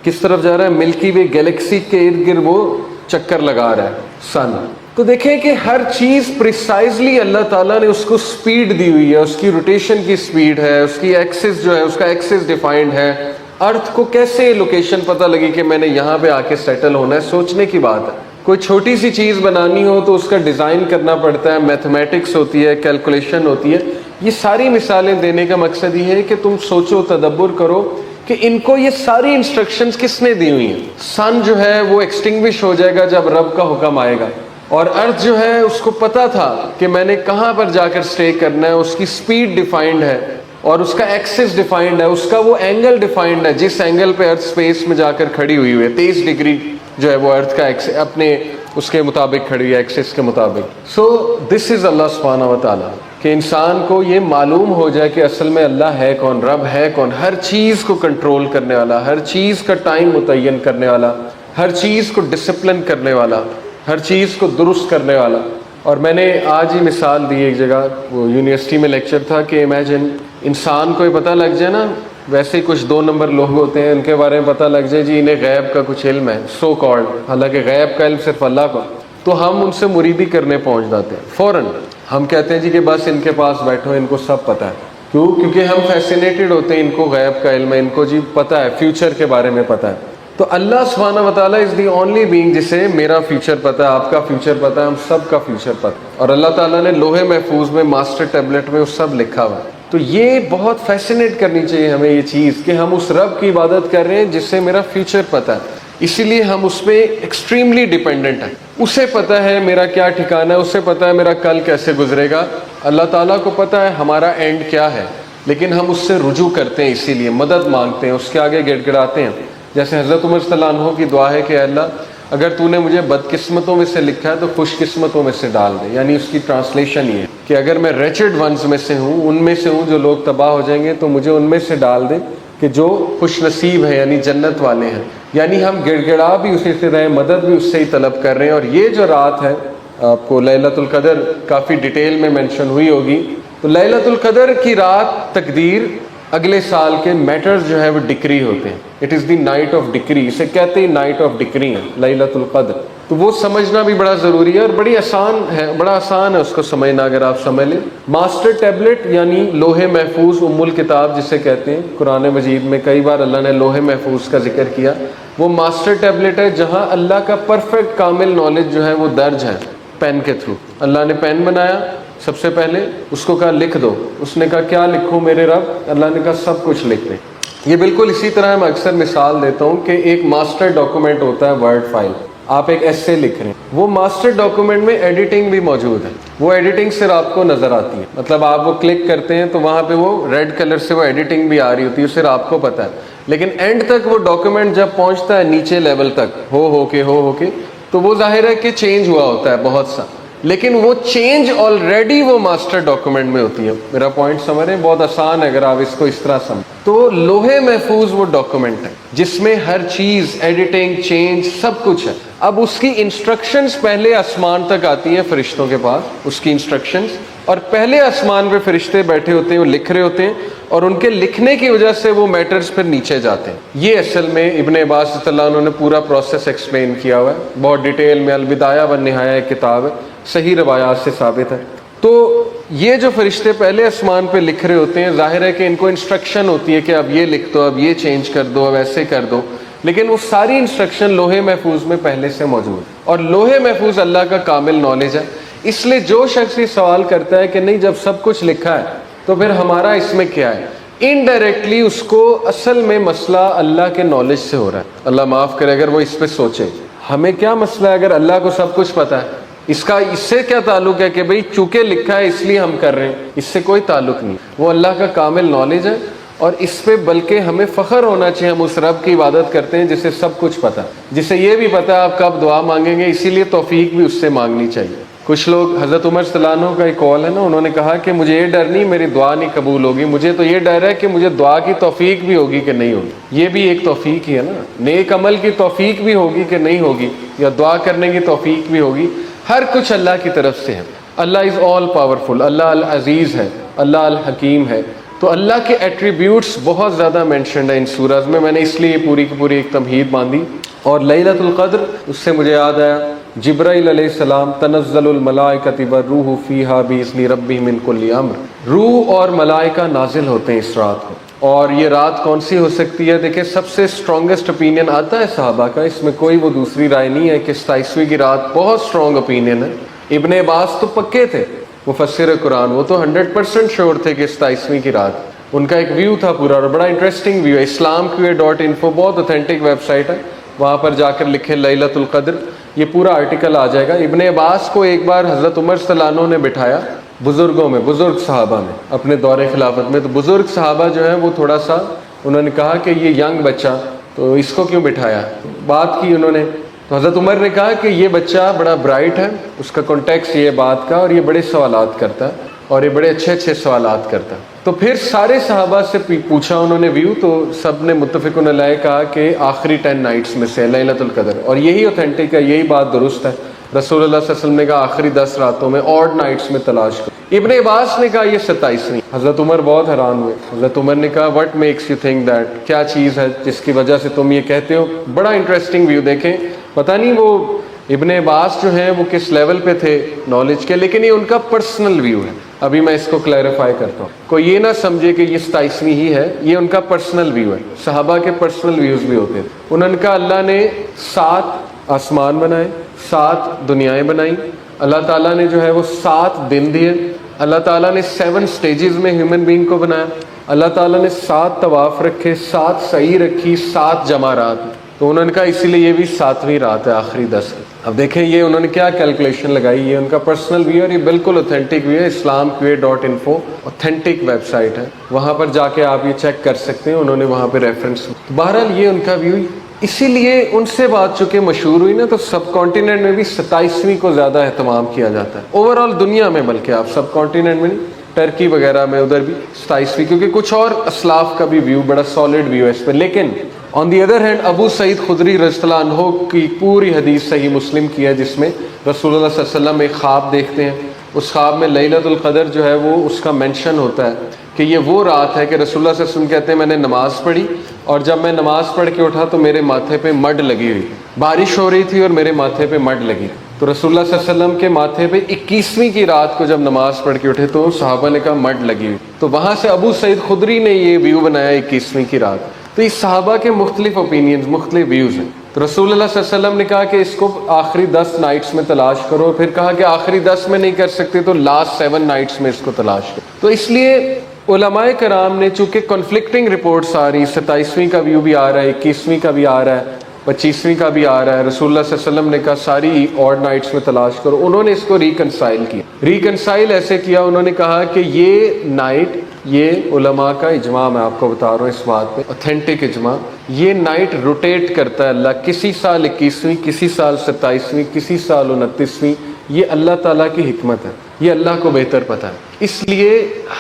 کس طرف جا رہا ہے؟ ملکی وے گیلیکسی کے ارد گرد وہ چکر لگا رہا ہے سن. تو دیکھیں کہ ہر چیز پریسائزلی اللہ تعالیٰ نے اس کو سپیڈ دی ہوئی ہے, اس کی روٹیشن کی سپیڈ ہے, اس کی ایکسس جو ہے اس کا ایکسس ڈیفائنڈ ہے. ارتھ کو کیسے لوکیشن پتہ لگی کہ میں نے یہاں پہ آ کے سیٹل ہونا ہے, سوچنے کی بات ہے. کوئی چھوٹی سی چیز بنانی ہو تو اس کا ڈیزائن کرنا پڑتا ہے, میتھمیٹکس ہوتی ہے, کیلکولیشن ہوتی ہے. یہ ساری مثالیں دینے کا مقصد یہ ہے کہ تم سوچو, تدبر کرو کہ ان کو یہ ساری انسٹرکشنز کس نے دی ہوئی ہیں. سن جو ہے وہ ایکسٹنگوش ہو جائے گا جب رب کا حکم آئے گا, اور ارتھ جو ہے اس کو پتا تھا کہ میں نے کہاں پر جا کر سٹے کرنا ہے, اس کی سپیڈ ڈیفائنڈ ہے اور اس کا ایکسس ڈیفائنڈ ہے, اس کا وہ اینگل ڈیفائنڈ ہے جس اینگل پہ ارتھ سپیس میں جا کر کھڑی ہوئی ہے. 23 ڈگری جو ہے وہ ارتھ کا اپنے اس کے مطابق کھڑی ہے, ایکسس کے مطابق. سو دس از اللہ سبحانہ و تعالیٰ, کہ انسان کو یہ معلوم ہو جائے کہ اصل میں اللہ ہے کون, رب ہے کون, ہر چیز کو کنٹرول کرنے والا, ہر چیز کا ٹائم متعین کرنے والا, ہر چیز کو ڈسپلن کرنے والا, ہر چیز کو درست کرنے والا. اور میں نے آج ہی مثال دی ایک جگہ, وہ یونیورسٹی میں لیکچر تھا, کہ امیجن انسان کو یہ پتہ لگ جائے نا, ویسے ہی کچھ 2 نمبر لوگ ہوتے ہیں ان کے بارے میں پتہ لگ جائے جی انہیں غیب کا کچھ علم ہے, سو کالڈ, حالانکہ غیب کا علم صرف اللہ کو, تو ہم ان سے مریدی کرنے پہنچ جاتے ہیں فوراً. ہم کہتے ہیں جی کہ بس ان کے پاس بیٹھو, ان کو سب پتہ ہے. کیوں؟ کیونکہ ہم فیسینیٹڈ ہوتے ہیں, ان کو غیب کا علم ہے, ان کو جی پتہ ہے, فیوچر کے بارے میں پتہ ہے. تو اللہ سبحانہ و تعالیٰ از دی اونلی بینگ جسے میرا فیوچر پتہ ہے, آپ کا فیوچر پتہ ہے, ہم سب کا فیوچر پتہ ہے. اور اللہ تعالیٰ نے لوہے محفوظ میں, ماسٹر ٹیبلٹ میں وہ سب لکھا ہوا ہے. تو یہ بہت فیسینیٹ کرنی چاہیے ہمیں یہ چیز کہ ہم اس رب کی عبادت کر رہے ہیں جس سے میرا فیوچر پتہ ہے, اسی لیے ہم اس پہ ایکسٹریملی ڈیپینڈنٹ ہیں. اسے پتہ ہے میرا کیا ٹھکانہ ہے, اسے پتہ ہے میرا کل کیسے گزرے گا. اللہ تعالیٰ کو پتہ ہے ہمارا اینڈ کیا ہے, لیکن ہم اس سے رجوع کرتے ہیں, اسی لیے مدد مانگتے ہیں, اس کے آگے گڑ گڑاتے ہیں. جیسے حضرت عمر صلی اللہ عنہ کی دعا ہے کہ اے اللہ اگر تو نے مجھے بدقسمتوں میں سے لکھا ہے تو خوش قسمتوں میں سے ڈال دے. یعنی اس کی ٹرانسلیشن یہ ہے کہ اگر میں ریچڈ ونز میں سے ہوں, ان میں سے ہوں جو لوگ تباہ ہو جائیں گے, تو مجھے ان میں سے ڈال دے کہ جو خوش نصیب ہیں, یعنی جنت والے ہیں. یعنی ہم گڑ گڑا بھی اسی سے رہے, مدد بھی اس سے ہی طلب کر رہے ہیں. اور یہ جو رات ہے, آپ کو لیلۃ القدر کافی ڈیٹیل میں مینشن ہوئی ہوگی, تو لیلۃ القدر کی رات تقدیر اگلے سال کے میٹرز جو ہے وہ ڈکری ہوتے ہیں. It is the night of ڈکری, اسے کہتے ہیں نائٹ آف ڈکری ہے لیلۃ القدر. تو وہ سمجھنا بھی بڑا ضروری ہے, اور بڑی آسان ہے, بڑا آسان ہے اس کو سمجھنا اگر آپ سمجھ لیں. ماسٹر ٹیبلٹ یعنی لوہے محفوظ, الکتاب جسے کہتے ہیں. قرآن مجید میں کئی بار اللہ نے لوہے محفوظ کا ذکر کیا. وہ ماسٹر ٹیبلٹ ہے جہاں اللہ کا پرفیکٹ کامل نالج جو ہے وہ درج ہے پین کے تھرو. اللہ نے پین بنایا, سب سے پہلے اس کو کہا لکھ دو. اس نے کہا کیا لکھوں میرے رب؟ اللہ نے کہا سب کچھ لکھ دے. یہ بالکل اسی طرح میں اکثر مثال دیتا ہوں کہ ایک ماسٹر ڈاکومنٹ ہوتا ہے ورڈ فائل, آپ ایک ایسے لکھ رہے ہیں, وہ ماسٹر ڈاکومنٹ میں ایڈیٹنگ بھی موجود ہے. وہ ایڈیٹنگ صرف آپ کو نظر آتی ہے, مطلب آپ وہ کلک کرتے ہیں تو وہاں پہ وہ ریڈ کلر سے وہ ایڈیٹنگ بھی آ رہی ہوتی ہے, صرف آپ کو پتہ ہے. لیکن اینڈ تک وہ ڈاکومنٹ جب پہنچتا ہے نیچے لیول تک ہو کے تو وہ ظاہر ہے کہ چینج ہوا ہوتا ہے بہت سا, لیکن وہ چینج آلریڈی وہ ماسٹر ڈاکومنٹ میں ہوتی ہے. میرا پوائنٹ سمجھ رہے ہیں؟ بہت آسان ہے اگر آپ اس کو اس طرح سمجھ. تو لوہے محفوظ وہ ڈاکومنٹ ہے جس میں ہر چیز، ایڈیٹنگ، چینج، سب کچھ ہے. اب اس کی انسٹرکشنز پہلے آسمان تک آتی ہیں فرشتوں کے پاس، اس کی انسٹرکشنز، اور پہلے آسمان پہ فرشتے بیٹھے ہوتے ہیں، وہ لکھ رہے ہوتے ہیں، اور ان کے لکھنے کی وجہ سے وہ میٹرز پھر نیچے جاتے ہیں. یہ اصل میں ابن عباس رضی اللہ عنہ نے پورا پروسیس ایکسپلین کیا ہوا ہے بہت ڈیٹیل میں. البدایہ والنہایہ ایک کتاب ہے، صحیح روایات سے ثابت ہے. تو یہ جو فرشتے پہلے آسمان پہ لکھ رہے ہوتے ہیں، ظاہر ہے کہ ان کو انسٹرکشن ہوتی ہے کہ اب یہ لکھ دو، اب یہ چینج کر دو، اب ایسے کر دو، لیکن وہ ساری انسٹرکشن لوہے محفوظ میں پہلے سے موجود ہے. اور لوہے محفوظ اللہ کا کامل نالج ہے. اس لیے جو شخص یہ سوال کرتا ہے کہ نہیں جب سب کچھ لکھا ہے تو پھر ہمارا اس میں کیا ہے، انڈائریکٹلی اس کو اصل میں مسئلہ اللہ کے نالج سے ہو رہا ہے. اللہ معاف کرے اگر وہ اس پہ سوچے. ہمیں کیا مسئلہ ہے اگر اللہ کو سب کچھ پتا ہے؟ اس سے کیا تعلق ہے کہ بھئی چونکہ لکھا ہے اس لیے ہم کر رہے ہیں؟ اس سے کوئی تعلق نہیں. وہ اللہ کا کامل نالج ہے، اور اس پہ بلکہ ہمیں فخر ہونا چاہیے. ہم اس رب کی عبادت کرتے ہیں جسے سب کچھ پتا ہے، جسے یہ بھی پتا ہے آپ کب دعا مانگیں گے، اسی لیے توفیق بھی اس سے مانگنی چاہیے. کچھ لوگ، حضرت عمر صلی اللہ عنہ کا ایک قول ہے نا، انہوں نے کہا کہ مجھے یہ ڈر نہیں میری دعا نہیں قبول ہوگی، مجھے تو یہ ڈر ہے کہ مجھے دعا کی توفیق بھی ہوگی کہ نہیں ہوگی. یہ بھی ایک توفیق ہی ہے نا، نیک عمل کی توفیق بھی ہوگی کہ نہیں ہوگی، یا دعا کرنے کی توفیق بھی ہوگی. ہر کچھ اللہ کی طرف سے ہے. اللہ از آل پاورفل، اللہ العزیز ہے، اللہ الحکیم ہے. تو اللہ کے ایٹریبیوٹس بہت زیادہ مینشنڈ ہیں ان سورج میں. میں نے اس لیے پوری کی پوری ایک تمہید باندھی. اور لیلۃ القدر، اس سے مجھے یاد آیا جبرائیل علیہ السلام، تنزل الملائکۃ والروح فیہا باذن ربہم من کل امر. روح اور ملائکہ نازل ہوتے ہیں اس رات کو. اور یہ رات کون سی ہو سکتی ہے؟ دیکھیں سب سے اسٹرانگسٹ اوپینین آتا ہے صحابہ کا، اس میں کوئی وہ دوسری رائے نہیں ہے کہ 27ویں کی رات بہت اسٹرانگ اوپینین ہے. ابن عباس تو پکے تھے مفسر قرآن، وہ تو 100% شور تھے کہ 27ویں کی رات. ان کا ایک ویو تھا پورا، اور بڑا انٹرسٹنگ ویو ہے. islamqa.info بہت اوتھینٹک ویب سائٹ ہے، وہاں پر جا کر لکھے لیلۃ القدر، یہ پورا آرٹیکل آ جائے گا. ابن عباس کو ایک بار حضرت عمر صلی اللہ عنہ نے بٹھایا بزرگوں میں، بزرگ صحابہ میں، اپنے دور خلافت میں. تو بزرگ صحابہ جو ہیں وہ تھوڑا سا انہوں نے کہا کہ یہ ینگ بچہ، تو اس کو کیوں بٹھایا؟ بات کی انہوں نے. تو حضرت عمر نے کہا کہ یہ بچہ بڑا برائٹ ہے، اس کا کانٹیکس یہ بات کا، اور یہ بڑے سوالات کرتا ہے، اور یہ بڑے اچھے اچھے سوالات کرتا ہے. تو پھر سارے صحابہ سے پوچھا انہوں نے ویو، تو سب نے متفقون علیہ کہا کہ آخری 10 نائٹس میں سے لیلۃ القدر. اور یہی اوتھینٹک ہے، یہی بات درست ہے. رسول اللہ صلی اللہ علیہ وسلم نے کہا آخری 10 راتوں میں، آڈ نائٹس میں تلاش کرو. ابن عباس نے کہا یہ 27ویں. حضرت عمر بہت حیران ہوئے. حضرت عمر نے کہا what makes you think that, کیا چیز ہے جس کی وجہ سے تم یہ کہتے ہو؟ بڑا انٹرسٹنگ ویو. دیکھیں پتہ نہیں وہ ابن عباس جو ہیں وہ کس لیول پہ تھے نالج کے، لیکن یہ ان کا پرسنل ویو ہے. ابھی میں اس کو کلیریفائی کرتا ہوں، کوئی یہ نہ سمجھے کہ یہ 27ویں ہی ہے، یہ ان کا پرسنل ویو ہے. صحابہ کے پرسنل ویوز بھی ہوتے ہیں. انہوں نے کہا اللہ نے 7 آسمان بنائے، 7 دنیایں بنائیں. اللہ تعالیٰ نے جو ہے وہ 7 دن دیے. اللہ تعالیٰ نے 7 سٹیجز میں ہیومن بینگ کو بنایا. اللہ تعالیٰ نے 7 طواف رکھے، 7 سعی رکھی، 7 جمع رات. تو انہوں نے کہا اسی لیے یہ بھی 7ویں رات ہے، آخری 10. اب دیکھیں یہ انہوں نے کیا کیلکولیشن لگائی، یہ ان کا پرسنل ویو، اور یہ بالکل اوتھینٹک ویو ہے. islamqa.info اوتھینٹک ویب سائٹ ہے، وہاں پر جا کے آپ یہ چیک کر سکتے ہیں. انہوں نے وہاں پہ ریفرنس. بہرحال یہ ان کا ویو. اسی لیے ان سے بات چونکہ مشہور ہوئی نا، تو سب کانٹیننٹ میں بھی 27ویں کو زیادہ اہتمام کیا جاتا ہے، اوور آل دنیا میں. بلکہ آپ سب کانٹیننٹ میں نہیں، ٹرکی وغیرہ میں ادھر بھی 27ویں، کیونکہ کچھ اور اسلاف کا بھی ویو بڑا سالڈ ویو ہے اس پہ. لیکن آن دی ادر ہینڈ ابو سعید خدری رضی اللہ عنہ کی پوری حدیث صحیح مسلم کی ہے، جس میں رسول اللہ صلی اللہ علیہ وسلم ایک خواب دیکھتے ہیں. اس خواب میں لیلۃ القدر جو ہے وہ اس کا مینشن ہوتا ہے کہ یہ وہ رات ہے کہ رسول اللہ صلی اللہ علیہ وسلم کہتے ہیں میں نے نماز پڑھی، اور جب میں نماز پڑھ کے اٹھا تو میرے ماتھے پہ مڈ لگی ہوئی، بارش ہو رہی تھی اور میرے ماتھے پہ مڈ لگی. تو رسول اللہ صلی اللہ علیہ وسلم کے ماتھے پہ 21ویں کی رات کو جب نماز پڑھ کے اٹھے تو صحابہ نے کہا مڈ لگی ہوئی. تو وہاں سے ابو سعید خدری نے یہ ویو بنایا 21ویں کی رات. تو اس صحابہ کے مختلف اوپینینز، مختلف ویوز ہیں. تو رسول اللہ صلی اللہ علیہ وسلم نے کہا کہ اس کو آخری 10 نائٹس میں تلاش کرو. پھر کہا کہ آخری 10 میں نہیں کر سکتے تو لاسٹ 7 نائٹس میں اس کو تلاش کرو. تو اس لیے علماء کرام نے چونکہ کنفلکٹنگ رپورٹس آ رہی، 27ویں کا ویو بھی آ رہا ہے، 21ویں کا بھی آ رہا ہے، 25ویں کا بھی آ رہا ہے. رسول اللہ صلی اللہ علیہ وسلم نے کہا ساری آڈ نائٹس میں تلاش کرو. انہوں نے اس کو ریکنسائل کیا. ریکنسائل ایسے کیا، انہوں نے کہا کہ یہ نائٹ، یہ علماء کا اجماع، میں آپ کو بتا رہا ہوں اس بات پہ، اوتھینٹک اجماع، یہ نائٹ روٹیٹ کرتا ہے. اللہ کسی سال 21ویں، کسی سال 27ویں، کسی سال 29ویں، یہ اللہ تعالیٰ کی حکمت ہے، یہ اللہ کو بہتر پتہ ہے. اس لیے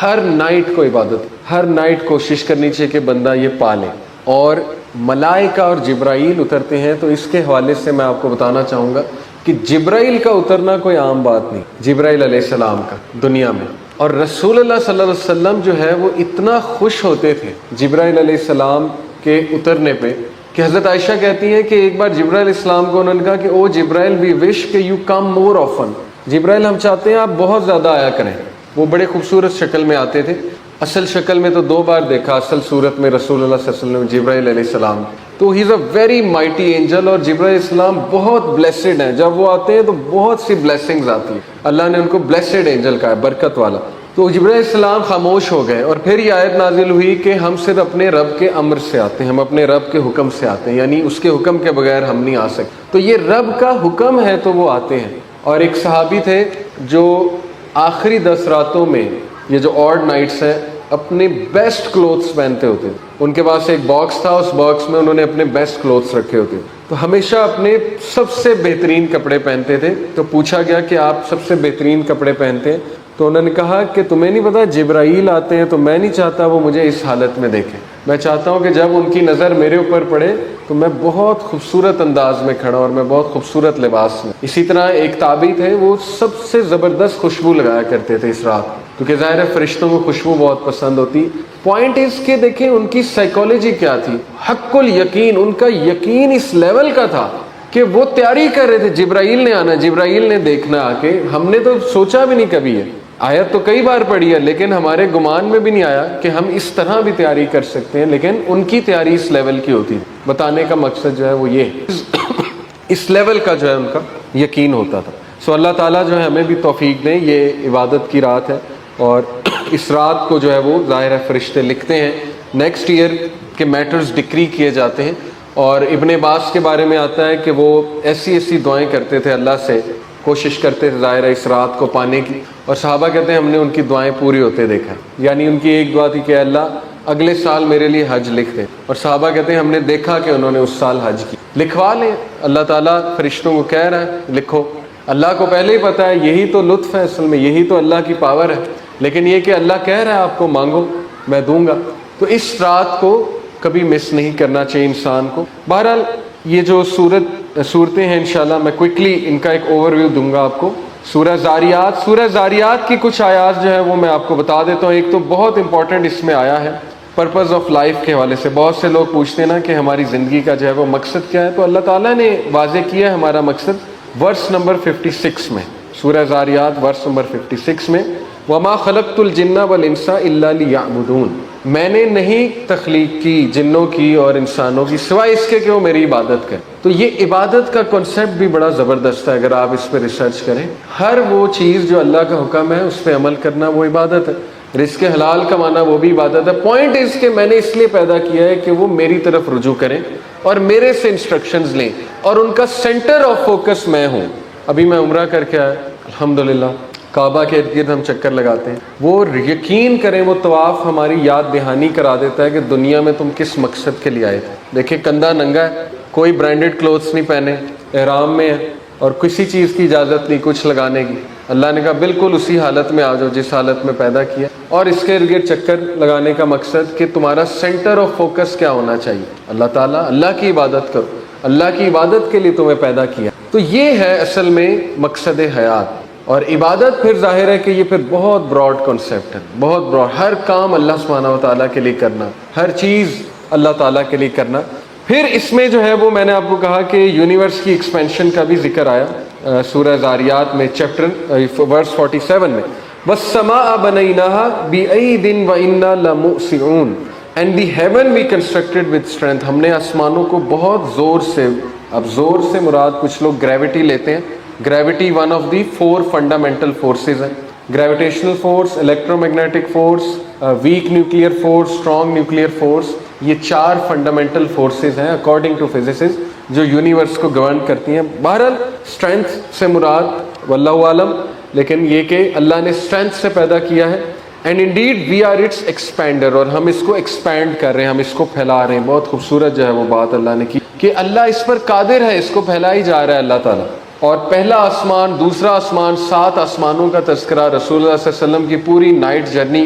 ہر نائٹ کو عبادت، ہر نائٹ کوشش کرنی چاہیے کہ بندہ یہ پالے. اور ملائکہ اور جبرائیل اترتے ہیں، تو اس کے حوالے سے میں آپ کو بتانا چاہوں گا کہ جبرائیل کا اترنا کوئی عام بات نہیں، جبرائیل علیہ السلام کا دنیا میں. اور رسول اللہ صلی اللہ علیہ وسلم جو ہے وہ اتنا خوش ہوتے تھے جبرائیل علیہ السلام کے اترنے پہ کہ حضرت عائشہ کہتی ہیں کہ ایک بار جبرائیل علیہ السلام کو انہوں نے کہا کہ او جبرائیل وی وش کہ یو کم مور آفن، جبرائیل ہم چاہتے ہیں آپ بہت زیادہ آیا کریں. وہ بڑے خوبصورت شکل میں آتے تھے، اصل شکل میں تو 2 بار دیکھا، اصل صورت میں رسول اللہ صلی اللہ علیہ وسلم جبرائیل علیہ السلام. تو ہی از اے ویری مائٹی اینجل، اور جبرائیل علیہ السلام بہت بلیسڈ ہیں. جب وہ آتے ہیں تو بہت سی بلیسنگز آتی ہیں، اللہ نے ان کو بلیسڈ اینجل کہا ہے، برکت والا. تو جبرائیل علیہ السلام خاموش ہو گئے، اور پھر یہ آیت نازل ہوئی کہ ہم صرف اپنے رب کے امر سے آتے ہیں، ہم اپنے رب کے حکم سے آتے ہیں، یعنی اس کے حکم کے بغیر ہم نہیں آ سکتے. تو یہ رب کا حکم ہے تو وہ آتے ہیں. اور ایک صحابی تھے جو آخری 10 راتوں میں، یہ جو آڈ نائٹس ہیں، اپنے بیسٹ کلوتھس پہنتے ہوتے تھے. ان کے پاس ایک باکس تھا، اس باکس میں انہوں نے اپنے بیسٹ کلوتھس رکھے ہوتے. تو ہمیشہ اپنے سب سے بہترین کپڑے پہنتے تھے. تو پوچھا گیا کہ آپ سب سے بہترین کپڑے پہنتے ہیں؟ تو انہوں نے کہا کہ تمہیں نہیں پتا جبرائیل آتے ہیں تو میں نہیں چاہتا وہ مجھے اس حالت میں دیکھیں. میں چاہتا ہوں کہ جب ان کی نظر میرے اوپر پڑے تو میں بہت خوبصورت انداز میں کھڑا اور میں بہت خوبصورت لباس میں. اسی طرح ایک تابعی تھے، وہ سب سے زبردست خوشبو لگایا کرتے تھے اس رات، کیونکہ ظاہر ہے فرشتوں کو خوشبو بہت پسند ہوتی. پوائنٹ اس کے دیکھیں ان کی سائیکالوجی کیا تھی، حق الیقین. ان کا یقین اس لیول کا تھا کہ وہ تیاری کر رہے تھے جبرائیل نے آنا، جبرائیل نے دیکھنا آ کے. ہم نے تو سوچا بھی نہیں کبھی ہے، آیت تو کئی بار پڑھی ہے، لیکن ہمارے گمان میں بھی نہیں آیا کہ ہم اس طرح بھی تیاری کر سکتے ہیں. لیکن ان کی تیاری اس لیول کی ہوتی. بتانے کا مقصد جو ہے وہ یہ اس لیول کا جو ہے ان کا یقین ہوتا تھا. سو اللہ تعالیٰ جو ہے ہمیں بھی توفیق دیں. یہ عبادت کی رات ہے، اور اس رات کو جو ہے وہ ظاہر ہے فرشتے لکھتے ہیں، نیکسٹ ایئر کے میٹرز ڈکری کیے جاتے ہیں. اور ابن عباس کے بارے میں آتا ہے کہ وہ ایسی ایسی دعائیں کرتے تھے، اللہ سے کوشش کرتے تھے ظاہر ہے اس رات کو پانے کی. اور صحابہ کہتے ہیں ہم نے ان کی دعائیں پوری ہوتے دیکھا. یعنی ان کی ایک دعا تھی کہ اللہ اگلے سال میرے لیے حج لکھ دے، اور صحابہ کہتے ہیں ہم نے دیکھا کہ انہوں نے اس سال حج کی. لکھوا لیں، اللہ تعالیٰ فرشتوں کو کہہ رہا ہے لکھو. اللہ کو پہلے ہی پتہ ہے، یہی تو لطف ہے اصل میں، یہی تو اللہ کی پاور ہے. لیکن یہ کہ اللہ کہہ رہا ہے آپ کو مانگو میں دوں گا. تو اس رات کو کبھی مس نہیں کرنا چاہیے انسان کو. بہرحال یہ جو صورتیں ہیں انشاءاللہ میں کوئکلی ان کا ایک اوور ویو دوں گا آپ کو. سورہ زاریات کی کچھ آیات جو ہے وہ میں آپ کو بتا دیتا ہوں. ایک تو بہت امپورٹنٹ اس میں آیا ہے پرپز آف لائف کے حوالے سے. بہت سے لوگ پوچھتے ہیں نا کہ ہماری زندگی کا جو ہے وہ مقصد کیا ہے، تو اللہ تعالیٰ نے واضح کیا ہے ہمارا مقصد ورس نمبر 56 میں، سورہ زاریات ورس نمبر 56 میں، وَمَا خَلَقْتُ الْجِنَّ وَالْإِنسَ إِلَّا لِيَعْبُدُونَ. میں نے نہیں تخلیق کی جنوں کی اور انسانوں کی سوائے اس کے کہ وہ میری عبادت کریں. تو یہ عبادت کا کنسیپٹ بھی بڑا زبردست ہے اگر آپ اس پہ ریسرچ کریں. ہر وہ چیز جو اللہ کا حکم ہے اس پہ عمل کرنا وہ عبادت ہے. رزق حلال کمانا وہ بھی عبادت ہے. پوائنٹ اس کہ میں نے اس لیے پیدا کیا ہے کہ وہ میری طرف رجوع کریں اور میرے سے انسٹرکشنز لیں، اور ان کا سینٹر آف فوکس میں ہوں. ابھی میں عمرہ کر کے آیا الحمدللہ، کعبہ کے ارد گرد ہم چکر لگاتے ہیں. وہ یقین کریں وہ طواف ہماری یاد دہانی کرا دیتا ہے کہ دنیا میں تم کس مقصد کے لیے آئے تھے. دیکھیں کندھا ننگا ہے، کوئی برانڈڈ کلوتھس نہیں پہنے، احرام میں ہے، اور کسی چیز کی اجازت نہیں کچھ لگانے کی. اللہ نے کہا بالکل اسی حالت میں آ جاؤ جس حالت میں پیدا کیا. اور اس کے ارد گرد چکر لگانے کا مقصد کہ تمہارا سینٹر آف فوکس کیا ہونا چاہیے، اللہ تعالیٰ. اللہ کی عبادت کرو، اللہ کی عبادت کے لیے تمہیں پیدا کیا. تو یہ ہے اصل میں مقصد حیات. اور عبادت پھر ظاہر ہے کہ یہ پھر بہت براڈ کنسیپٹ ہے، بہت براڈ. ہر کام اللہ سبحانہ و تعالیٰ کے لیے کرنا، ہر چیز اللہ تعالیٰ کے لیے کرنا. پھر اس میں جو ہے وہ میں نے آپ کو کہا کہ یونیورس کی ایکسپینشن کا بھی ذکر آیا سورہ زاریات میں چیپٹر ورس 47 میں. وَالسَّمَاءَ بَنَيْنَاهَا بِأَيْدٍ وَإِنَّا لَمُوسِعُونَ. And the heaven we constructed with strength. ہم نے آسمانوں کو بہت زور سے، اب زور سے مراد کچھ لوگ گریوٹی لیتے ہیں. Gravity one of the 4 fundamental forces ہے. Gravitational force, electromagnetic force, weak nuclear force, strong nuclear force. یہ 4 فنڈامنٹل فورسز ہیں اکارڈنگ ٹو فزسسٹ جو یونیورس کو گورن کرتی ہیں. بہرحال اسٹرینتھ سے مراد واللہ عالم، لیکن یہ کہ اللہ نے اسٹرینتھ سے پیدا کیا ہے. And indeed we are its expander, اور ہم اس کو ایکسپینڈ کر رہے ہیں، ہم اس کو پھیلا رہے ہیں. بہت خوبصورت جو ہے وہ بات اللہ نے کی کہ اللہ اس پر قادر ہے، اس کو پھیلا ہی جا رہا ہے اللہ تعالیٰ. اور پہلا آسمان، دوسرا آسمان، 7 آسمانوں کا تذکرہ، رسول اللہ صلی اللہ علیہ وسلم کی پوری نائٹ جرنی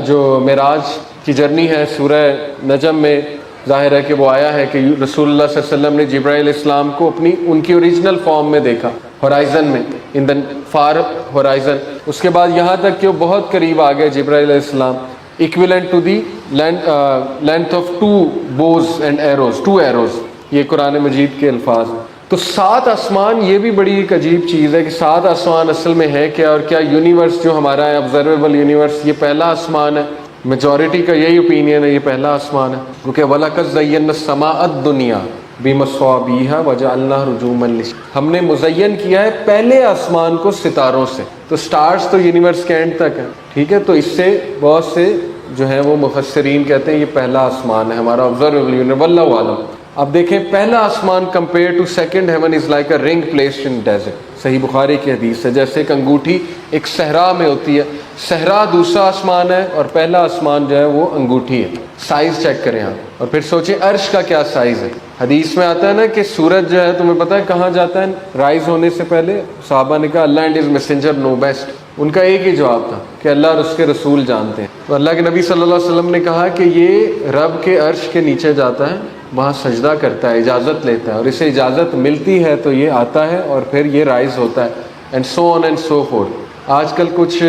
جو معراج کی جرنی ہے، سورہ نجم میں ظاہر ہے کہ وہ آیا ہے کہ رسول اللہ صلی اللہ علیہ وسلم نے جبرائیل علیہ السلام کو ان کی اوریجنل فارم میں دیکھا، ہورائزن میں، ان دا فار ہورائزن. اس کے بعد یہاں تک کہ وہ بہت قریب آ گئے جبرائیل علیہ السلام، equivalent to the length of 2 bows and arrows، 2 arrows، یہ قرآن مجید کے الفاظ ہیں. تو 7 آسمان، یہ بھی بڑی ایک عجیب چیز ہے کہ 7 آسمان اصل میں ہے کیا، اور کیا یونیورس جو ہمارا ہے آبزرویبل یونیورس یہ پہلا آسمان ہے؟ میجورٹی کا یہی اوپینین ہے، یہ پہلا آسمان ہے، کیونکہ وَلَقَدْ زَيَّنَّا السَّمَاءَ الدُّنْيَا بِمَصَابِيحَ وَجَعَلْنَاهَا رُجُومًا لِلشَّيَاطِينَ، ہم نے مزین کیا ہے پہلے آسمان کو ستاروں سے. تو سٹارز تو یونیورس کے اینڈ تک ہیں، ٹھیک ہے. تو اس سے بہت سے جو ہیں وہ مفسرین کہتے ہیں یہ پہلا آسمان ہے ہمارا آبزرویبل یونیورس، واللہ اعلم. اب دیکھیں پہلا آسمان compare to second heaven is like a ring placed in desert, صحیح بخاری کی حدیث ہے، جیسے ایک انگوٹھی ایک صحرا میں ہوتی ہے. صحرا دوسرا آسمان ہے اور پہلا آسمان جو ہے وہ انگوٹھی ہے. سائز چیک کریں آپ، اور پھر سوچیں عرش کا کیا سائز ہے. حدیث میں آتا ہے نا کہ سورج جو ہے تمہیں پتہ ہے کہاں جاتا ہے رائز ہونے سے پہلے؟ صحابہ نے کہا Allah and his messenger know best. ان کا ایک ہی جواب تھا کہ اللہ اور اس کے رسول جانتے ہیں. تو اللہ کے نبی صلی اللہ علیہ وسلم نے کہا کہ یہ رب کے عرش کے نیچے جاتا ہے، وہاں سجدہ کرتا ہے، اجازت لیتا ہے، اور اسے اجازت ملتی ہے تو یہ آتا ہے اور پھر یہ رائز ہوتا ہے، and so on and so forth. آج کل کچھ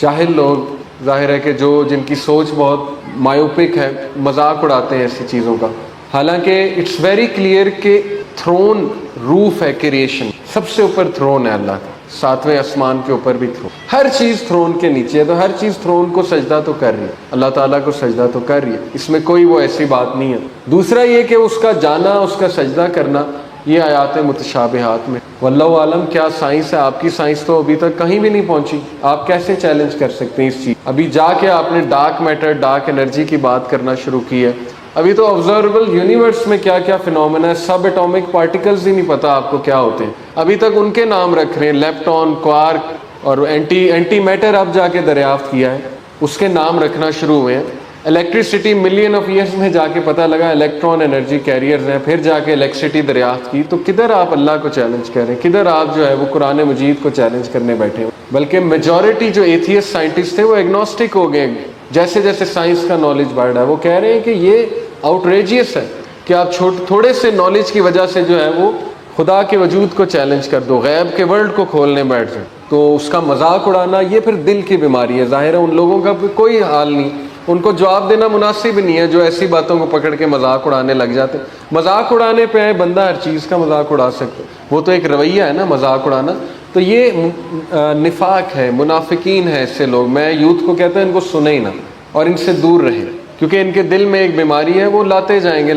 جاہل لوگ ظاہر ہے کہ جن کی سوچ بہت مایوپک ہے، مذاق اڑاتے ہیں ایسی چیزوں کا. حالانکہ اٹس ویری کلیئر کہ تھرون روف ہے کریشن، سب سے اوپر تھرون ہے اللہ کا، 7ویں آسمان کے اوپر بھی تھرون، ہر چیز تھرون کے نیچے ہے. تو ہر چیز تھرون کو سجدہ تو کر رہی ہے، اللہ تعالیٰ کو سجدہ تو کر رہی ہے، اس میں کوئی وہ ایسی بات نہیں ہے. دوسرا یہ کہ اس کا جانا، اس کا سجدہ کرنا، یہ آیات متشابہات میں واللہ عالم کیا سائنس ہے. آپ کی سائنس تو ابھی تک کہیں بھی نہیں پہنچی، آپ کیسے چیلنج کر سکتے ہیں اس چیز؟ ابھی جا کے آپ نے ڈارک میٹر، ڈارک انرجی کی بات کرنا شروع کی ہے. ابھی تو آبزرویبل یونیورس میں کیا کیا فنومنا ہے، سب ایٹامک پارٹیکلز ہی نہیں پتہ آپ کو کیا ہوتے ہیں، ابھی تک ان کے نام رکھ رہے ہیں، لیپٹون، کوارک اور اینٹی میٹر اب جا کے دریافت کیا ہے، اس کے نام رکھنا شروع ہوئے ہیں. الیکٹریسٹی ملین آف ایئرس میں جا کے پتہ لگا الیکٹران انرجی کیریئرز ہیں، پھر جا کے الیکٹریسٹی دریافت کی. تو کدھر آپ اللہ کو چیلنج کر رہے ہیں، کدھر آپ جو ہے وہ قرآن مجید کو چیلنج کرنے بیٹھے ہیں؟ بلکہ میجورٹی جو ایتھیسٹ سائنٹسٹ تھے وہ ایگنوسٹک ہو گئے. جیسے جیسے سائنس کا نالج بڑھ رہا ہے وہ کہہ رہے ہیں کہ یہ آؤٹریجیس ہے کہ آپ تھوڑے سے نالج کی وجہ سے جو ہے وہ خدا کے وجود کو چیلنج کر دو، غیب کے ورلڈ کو کھولنے بیٹھ جائیں. تو اس کا مذاق اڑانا یہ پھر دل کی بیماری ہے. ظاہر ہے ان لوگوں کا کوئی حال نہیں، ان کو جواب دینا مناسب نہیں ہے جو ایسی باتوں کو پکڑ کے مذاق اڑانے لگ جاتے. مذاق اڑانے پہ ہے بندہ ہر چیز کا مذاق اڑا سکتے، وہ تو ایک رویہ ہے نا مذاق اڑانا. تو یہ نفاق ہے، منافقین ہے ایسے لوگ. میں یوتھ کو کہتا ہوں ان کو سنیں ہی نہ اور ان سے دور رہیں، کیونکہ ان کے دل میں ایک بیماری ہے، وہ لاتے جائیں گے،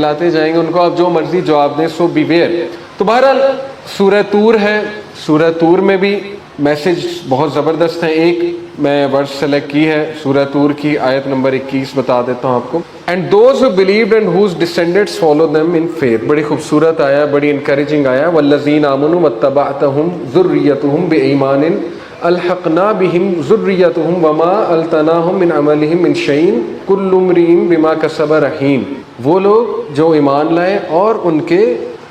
ان کو آپ جو مرضی جواب دیں. سو بی ویئر. تو بہرحال سورہ طور ہے، سورہ طور میں بھی میسج بہت زبردست ہیں. ایک میں ورڈ سلیکٹ کی ہے سورہ طور کی آیت نمبر 21 بتا دیتا ہوں آپ کو. And those who believed and whose descendants follow them in faith. بڑی خوبصورت آیا، بڑی انکریجنگ آیا. والذین آمنوا واتبعتهم ذریتهم بإیمان الحقنا بهم ذریتهم وما التناهم من عملهم من شیء کل امرئ بما کسب رہین. وہ لوگ جو ایمان لائے اور ان کے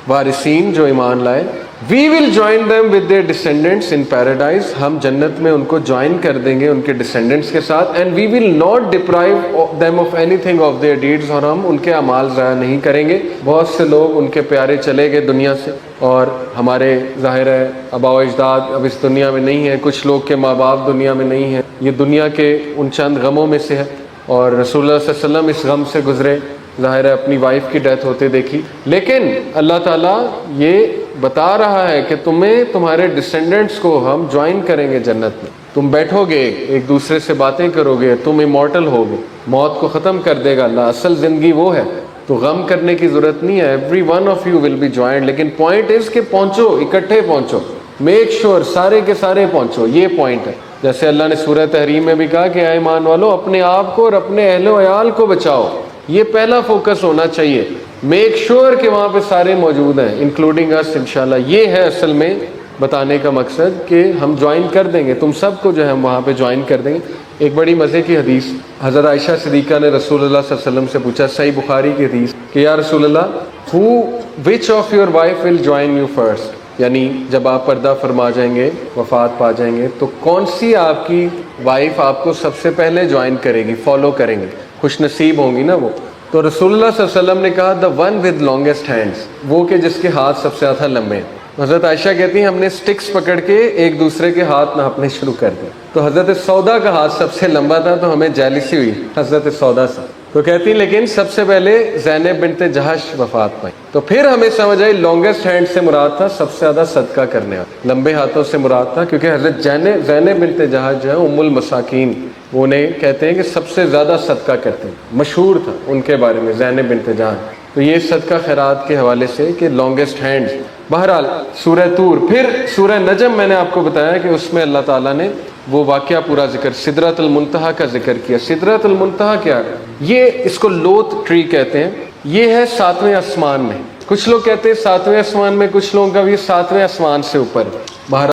وارثین جو ایمان لائے، we will join them with their descendants in paradise. ہم جنت میں ان کو جوائن کر دیں گے ان کے ڈسینڈنٹس کے ساتھ. and we will not deprive them of anything of their deeds. اور ہم ان کے اعمال ضائع نہیں کریں گے. بہت سے لوگ ان کے پیارے چلے گئے دنیا سے اور ہمارے ظاہر ہے آباء و اجداد اب اس دنیا میں نہیں ہیں، کچھ لوگ کے ماں باپ دنیا میں نہیں ہیں. یہ دنیا کے ان چند غموں میں سے ہے، اور رسول اللہ صلی اللہ علیہ وسلم اس غم سے گزرے، ظاہر ہے اپنی وائف کی ڈیتھ ہوتے دیکھی. لیکن اللہ تعالیٰ یہ بتا رہا ہے کہ تمہیں تمہارے ڈسینڈنٹس کو ہم جوائن کریں گے جنت میں. تم بیٹھو گے ایک دوسرے سے باتیں کرو گے، تم ایمورٹل ہوگے، موت کو ختم کر دے گا اللہ. اصل زندگی وہ ہے، تو غم کرنے کی ضرورت نہیں ہے. Every one of you will be joined. لیکن پوائنٹ از کہ پہنچو، اکٹھے پہنچو، میک شور سارے کے سارے پہنچو. یہ پوائنٹ ہے. جیسے اللہ نے سورہ تحریم میں بھی کہا کہ اے ایمان والو اپنے آپ کو اور اپنے اہل و عیال کو بچاؤ. یہ پہلا فوکس ہونا چاہیے. میک شور کہ وہاں پہ سارے موجود ہیں انکلوڈنگ اس انشاءاللہ. یہ ہے اصل میں بتانے کا مقصد کہ ہم جوائن کر دیں گے، تم سب کو جو ہے ہم وہاں پہ جوائن کر دیں گے. ایک بڑی مزے کی حدیث، حضرت عائشہ صدیقہ نے رسول اللہ صلی اللہ علیہ وسلم سے پوچھا، صحیح بخاری کی حدیث، کہ یا رسول اللہ who which of your wife will join you first. یعنی جب آپ پردہ فرما جائیں گے، وفات پا جائیں گے، تو کون سی آپ کی وائف آپ کو سب سے پہلے جوائن کرے گی، فالو کریں گے، خوش نصیب ہوں گی نا وہ؟ تو رسول اللہ صلی اللہ علیہ وسلم نے کہا the one with longest hands، وہ کہ جس کے ہاتھ سب سے زیادہ لمبے ہیں۔ حضرت عائشہ کہتی ہیں ہم نے سٹکس پکڑ کے ایک دوسرے کے ہاتھ ناپنے شروع کر دیے، تو حضرت سودا کا ہاتھ سب سے لمبا تھا، تو ہمیں جیلسی ہوئی حضرت سودا سے، تو کہتی ہیں لیکن سب سے پہلے زینب بنت جہش وفات پائی، تو پھر ہمیں سمجھ آئی لانگسٹ ہینڈ سے مراد تھا سب سے زیادہ صدقہ کرنے والا، لمبے ہاتھوں سے مراد تھا، کیونکہ حضرت زینب بنت جہش جو ہے ام المساکین، وہ انہیں کہتے ہیں کہ سب سے زیادہ صدقہ کرتے ہیں، مشہور تھا ان کے بارے میں زینب بنت جہش۔ تو یہ صدقہ خیرات کے حوالے سے کہ لانگسٹ ہینڈز۔ بہرحال سورہ طور، پھر سورہ نجم میں نے آپ کو بتایا کہ اس میں اللہ تعالیٰ نے وہ واقعہ پورا ذکر، سدرۃ المنتہا کا ذکر کیا۔ سدرۃ المنتہا کیا ہے؟ یہ اس کو لوت ٹری کہتے ہیں، یہ ہے 7ویں آسمان میں، کچھ لوگ کہتے ہیں 7ویں آسمان میں، کچھ لوگوں کا بھی 7ویں آسمان سے اوپر۔ بہرحال